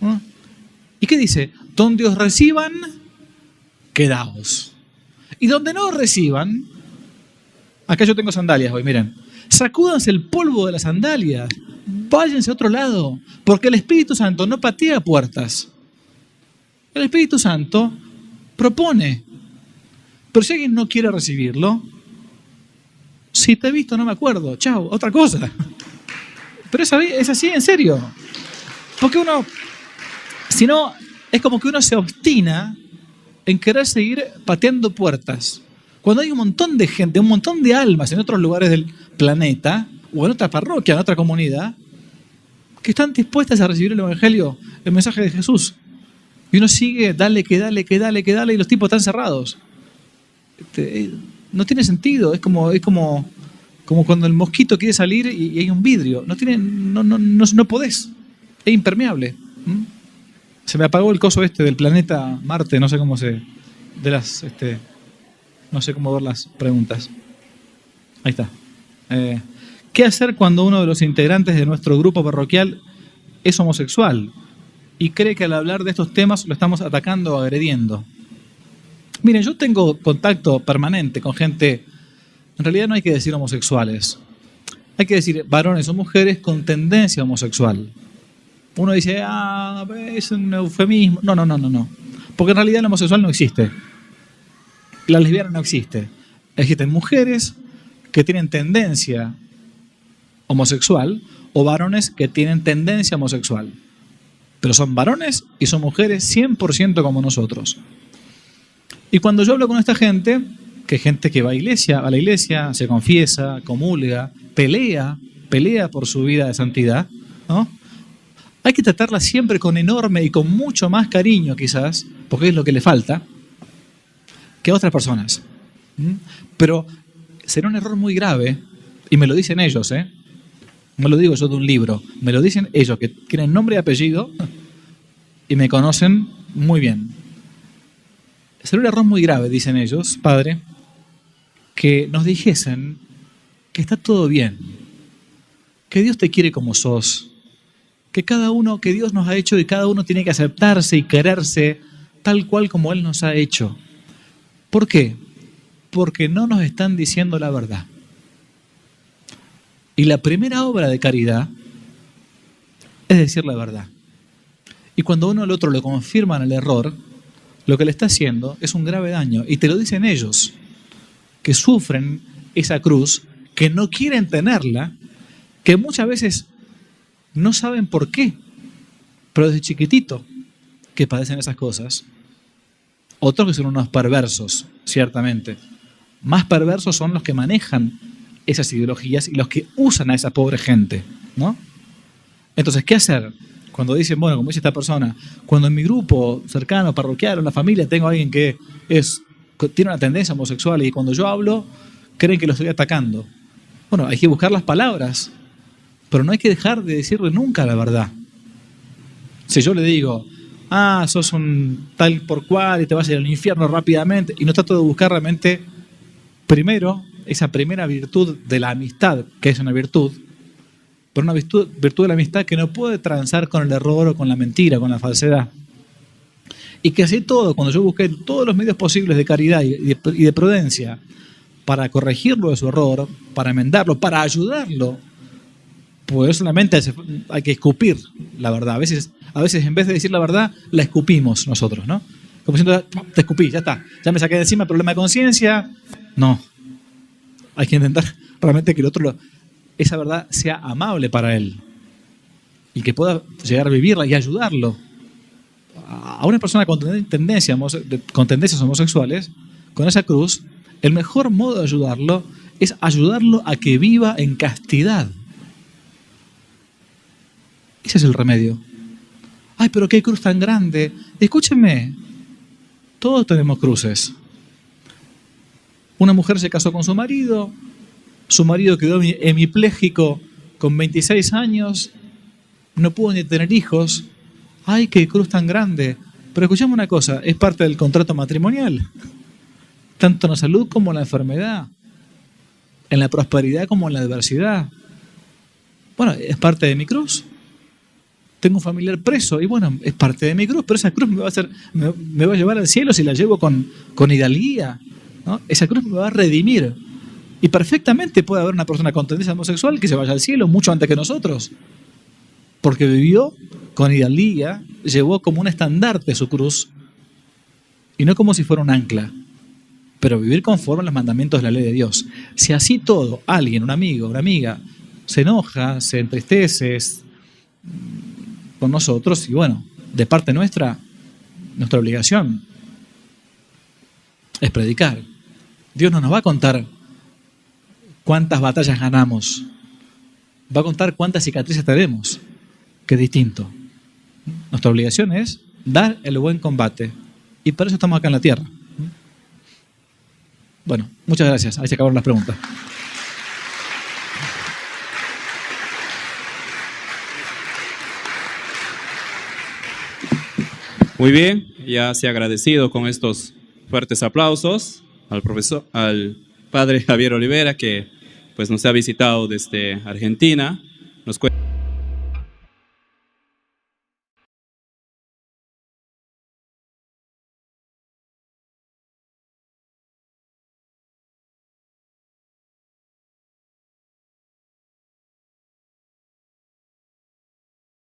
¿no? ¿Y qué dice? Donde os reciban, quedaos. Y donde no os reciban, acá yo tengo sandalias hoy, miren. Sacúdanse el polvo de las sandalias. Váyanse a otro lado. Porque el Espíritu Santo no patea puertas. El Espíritu Santo propone. Pero si alguien no quiere recibirlo, si te he visto no me acuerdo. Chao, otra cosa. Pero es así, en serio. Porque si no, es como que uno se obstina en querer seguir pateando puertas. Cuando hay un montón de gente, un montón de almas en otros lugares del planeta, o en otra parroquia, en otra comunidad, que están dispuestas a recibir el Evangelio, el mensaje de Jesús. Y uno sigue, dale, y los tipos están cerrados. No tiene sentido, es como cuando el mosquito quiere salir y hay un vidrio. No podés, es impermeable. Se me apagó el coso del planeta Marte, no sé cómo no sé cómo ver las preguntas. Ahí está. ¿Qué hacer cuando uno de los integrantes de nuestro grupo parroquial es homosexual y cree que al hablar de estos temas lo estamos atacando o agrediendo? Miren, yo tengo contacto permanente con gente, en realidad no hay que decir homosexuales, hay que decir varones o mujeres con tendencia homosexual. Uno dice, es un eufemismo. No. Porque en realidad el homosexual no existe. La lesbiana no existe. Existen mujeres que tienen tendencia homosexual o varones que tienen tendencia homosexual. Pero son varones y son mujeres 100% como nosotros. Y cuando yo hablo con esta gente, que es gente que va a la iglesia, se confiesa, comulga, pelea por su vida de santidad, ¿no? Hay que tratarla siempre con enorme y con mucho más cariño quizás, porque es lo que le falta, que a otras personas. Pero será un error muy grave, y me lo dicen ellos, no lo digo yo de un libro, me lo dicen ellos, que tienen nombre y apellido y me conocen muy bien. Será un error muy grave, dicen ellos, Padre, que nos dijesen que está todo bien, que Dios te quiere como sos, que que Dios nos ha hecho y cada uno tiene que aceptarse y quererse tal cual como Él nos ha hecho. ¿Por qué? Porque no nos están diciendo la verdad. Y la primera obra de caridad es decir la verdad. Y cuando uno al otro lo confirma en el error, lo que le está haciendo es un grave daño. Y te lo dicen ellos, que sufren esa cruz, que no quieren tenerla, que muchas veces no saben por qué, pero desde chiquitito que padecen esas cosas. Otros que son unos perversos, ciertamente. Más perversos son los que manejan esas ideologías y los que usan a esa pobre gente, ¿no? Entonces, ¿qué hacer? Cuando dicen, bueno, como dice esta persona, cuando en mi grupo cercano, parroquial o en la familia tengo a alguien que tiene una tendencia homosexual y cuando yo hablo, creen que lo estoy atacando. Bueno, hay que buscar las palabras, pero no hay que dejar de decirle nunca la verdad. Si yo le digo, sos un tal por cual y te vas a ir al infierno rápidamente, y no trato de buscar realmente, primero, esa primera virtud de la amistad, que es una virtud, pero una virtud de la amistad que no puede transar con el error o con la mentira, con la falsedad. Y que así todo, cuando yo busqué todos los medios posibles de caridad y de prudencia para corregirlo de su error, para enmendarlo, para ayudarlo, pues solamente hay que escupir la verdad. A veces en vez de decir la verdad, la escupimos nosotros, ¿no? Como diciendo, te escupí, ya está, ya me saqué de encima el problema de conciencia. No, hay que intentar realmente que el otro esa verdad sea amable para él y que pueda llegar a vivirla y ayudarlo. A una persona con tendencias homosexuales, con esa cruz, el mejor modo de ayudarlo es ayudarlo a que viva en castidad. Ese es el remedio. Ay, pero qué cruz tan grande. Escúchenme, todos tenemos cruces. Una mujer se casó con su marido quedó hemipléjico con 26 años, no pudo ni tener hijos. Ay, qué cruz tan grande. Pero escuchame una cosa, es parte del contrato matrimonial. Tanto en la salud como en la enfermedad, en la prosperidad como en la adversidad. Bueno, es parte de mi cruz. Tengo un familiar preso y bueno, es parte de mi cruz, pero esa cruz me va a llevar al cielo si la llevo con hidalguía, ¿no? Esa cruz me va a redimir. Y perfectamente puede haber una persona con tendencia homosexual que se vaya al cielo mucho antes que nosotros. Porque vivió con hidalguía, llevó como un estandarte su cruz y no como si fuera un ancla. Pero vivir conforme a los mandamientos de la ley de Dios. Si así todo, alguien, un amigo, una amiga, se enoja, se entristece con nosotros, y bueno, de parte nuestra obligación es predicar. Dios no nos va a contar cuántas batallas ganamos, va a contar cuántas cicatrices tenemos, que es distinto. Nuestra obligación es dar el buen combate, y para eso estamos acá en la tierra. Bueno, muchas gracias. Ahí se acabaron las preguntas. Muy bien, ya se ha agradecido con estos fuertes aplausos al padre Javier Olivera, que pues nos ha visitado desde Argentina. Nos